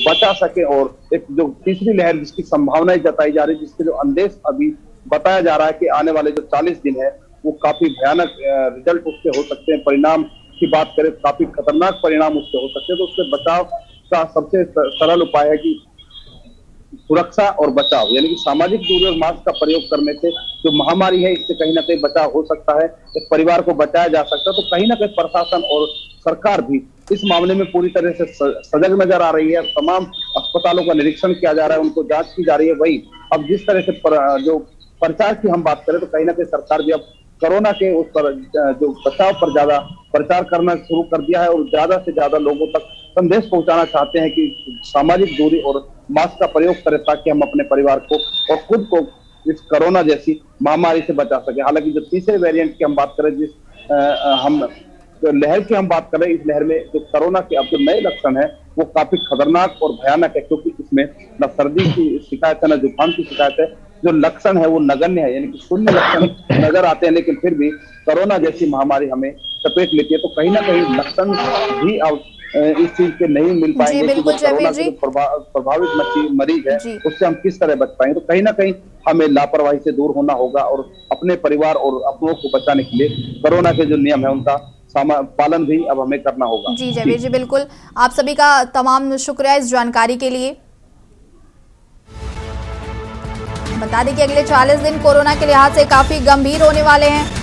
बचा सके। और एक जो तीसरी लहर जिसकी संभावनाएं जताई जा रही है, जिसके जो अंदेश अभी बताया जा रहा है कि आने वाले जो 40 दिन है वो काफी भयानक रिजल्ट उसके हो सकते हैं। परिणाम की बात करें काफी खतरनाक परिणाम उससे हो सकते हैं। तो उससे बचाव का सबसे सरल उपाय है कि सुरक्षा और बचाव यानी कि सामाजिक दूरी और मास्क का प्रयोग करने से जो महामारी है इससे कहीं ना कहीं बचाव हो सकता है, इस परिवार को बचाया जा सकता है। तो कहीं ना कहीं प्रशासन और सरकार भी इस मामले में पूरी तरह से सजग नजर आ रही है। तमाम अस्पतालों का निरीक्षण किया जा रहा है, उनको जांच की जा रही है। वही अब जिस तरह से जो प्रचार की हम बात करें तो कहीं ना कहीं सरकार भी अब कोरोना के उस पर जो बचाव पर ज्यादा प्रचार करना शुरू कर दिया है और ज्यादा से ज्यादा लोगों तक संदेश पहुंचाना चाहते हैं कि सामाजिक दूरी और मास्क का प्रयोग करें ताकि हम अपने परिवार को और खुद को इस कोरोना जैसी महामारी से बचा सके। हालांकि जो तीसरे वेरिएंट की हम बात करें, जिस हम लहर की हम बात करें, इस लहर में जो कोरोना के अब जो नए लक्षण है वो काफी खतरनाक और भयानक है, क्योंकि इसमें न सर्दी की शिकायत है न जुकाम की शिकायत है। जो लक्षण है वो नगण्य है, यानी कि शून्य लक्षण नजर आते हैं, लेकिन फिर भी कोरोना जैसी महामारी हमें चपेट लेती है। तो कहीं ना कहीं लक्षण भी अब इस चीज के नहीं मिल पाएंगे कि कोरोना से प्रभावित मरीज है उससे हम किस तरह बच पाएंगे। तो कहीं ना कहीं हमें लापरवाही से दूर होना होगा और अपने परिवार और अपनों को बचाने के लिए कोरोना के जो नियम है उनका पालन भी अब हमें करना होगा। जी जयवीर जी, बिल्कुल। आप सभी का तमाम शुक्रिया इस जानकारी के लिए। बता दें कि अगले 40 दिन कोरोना के लिहाज से काफी गंभीर होने वाले हैं।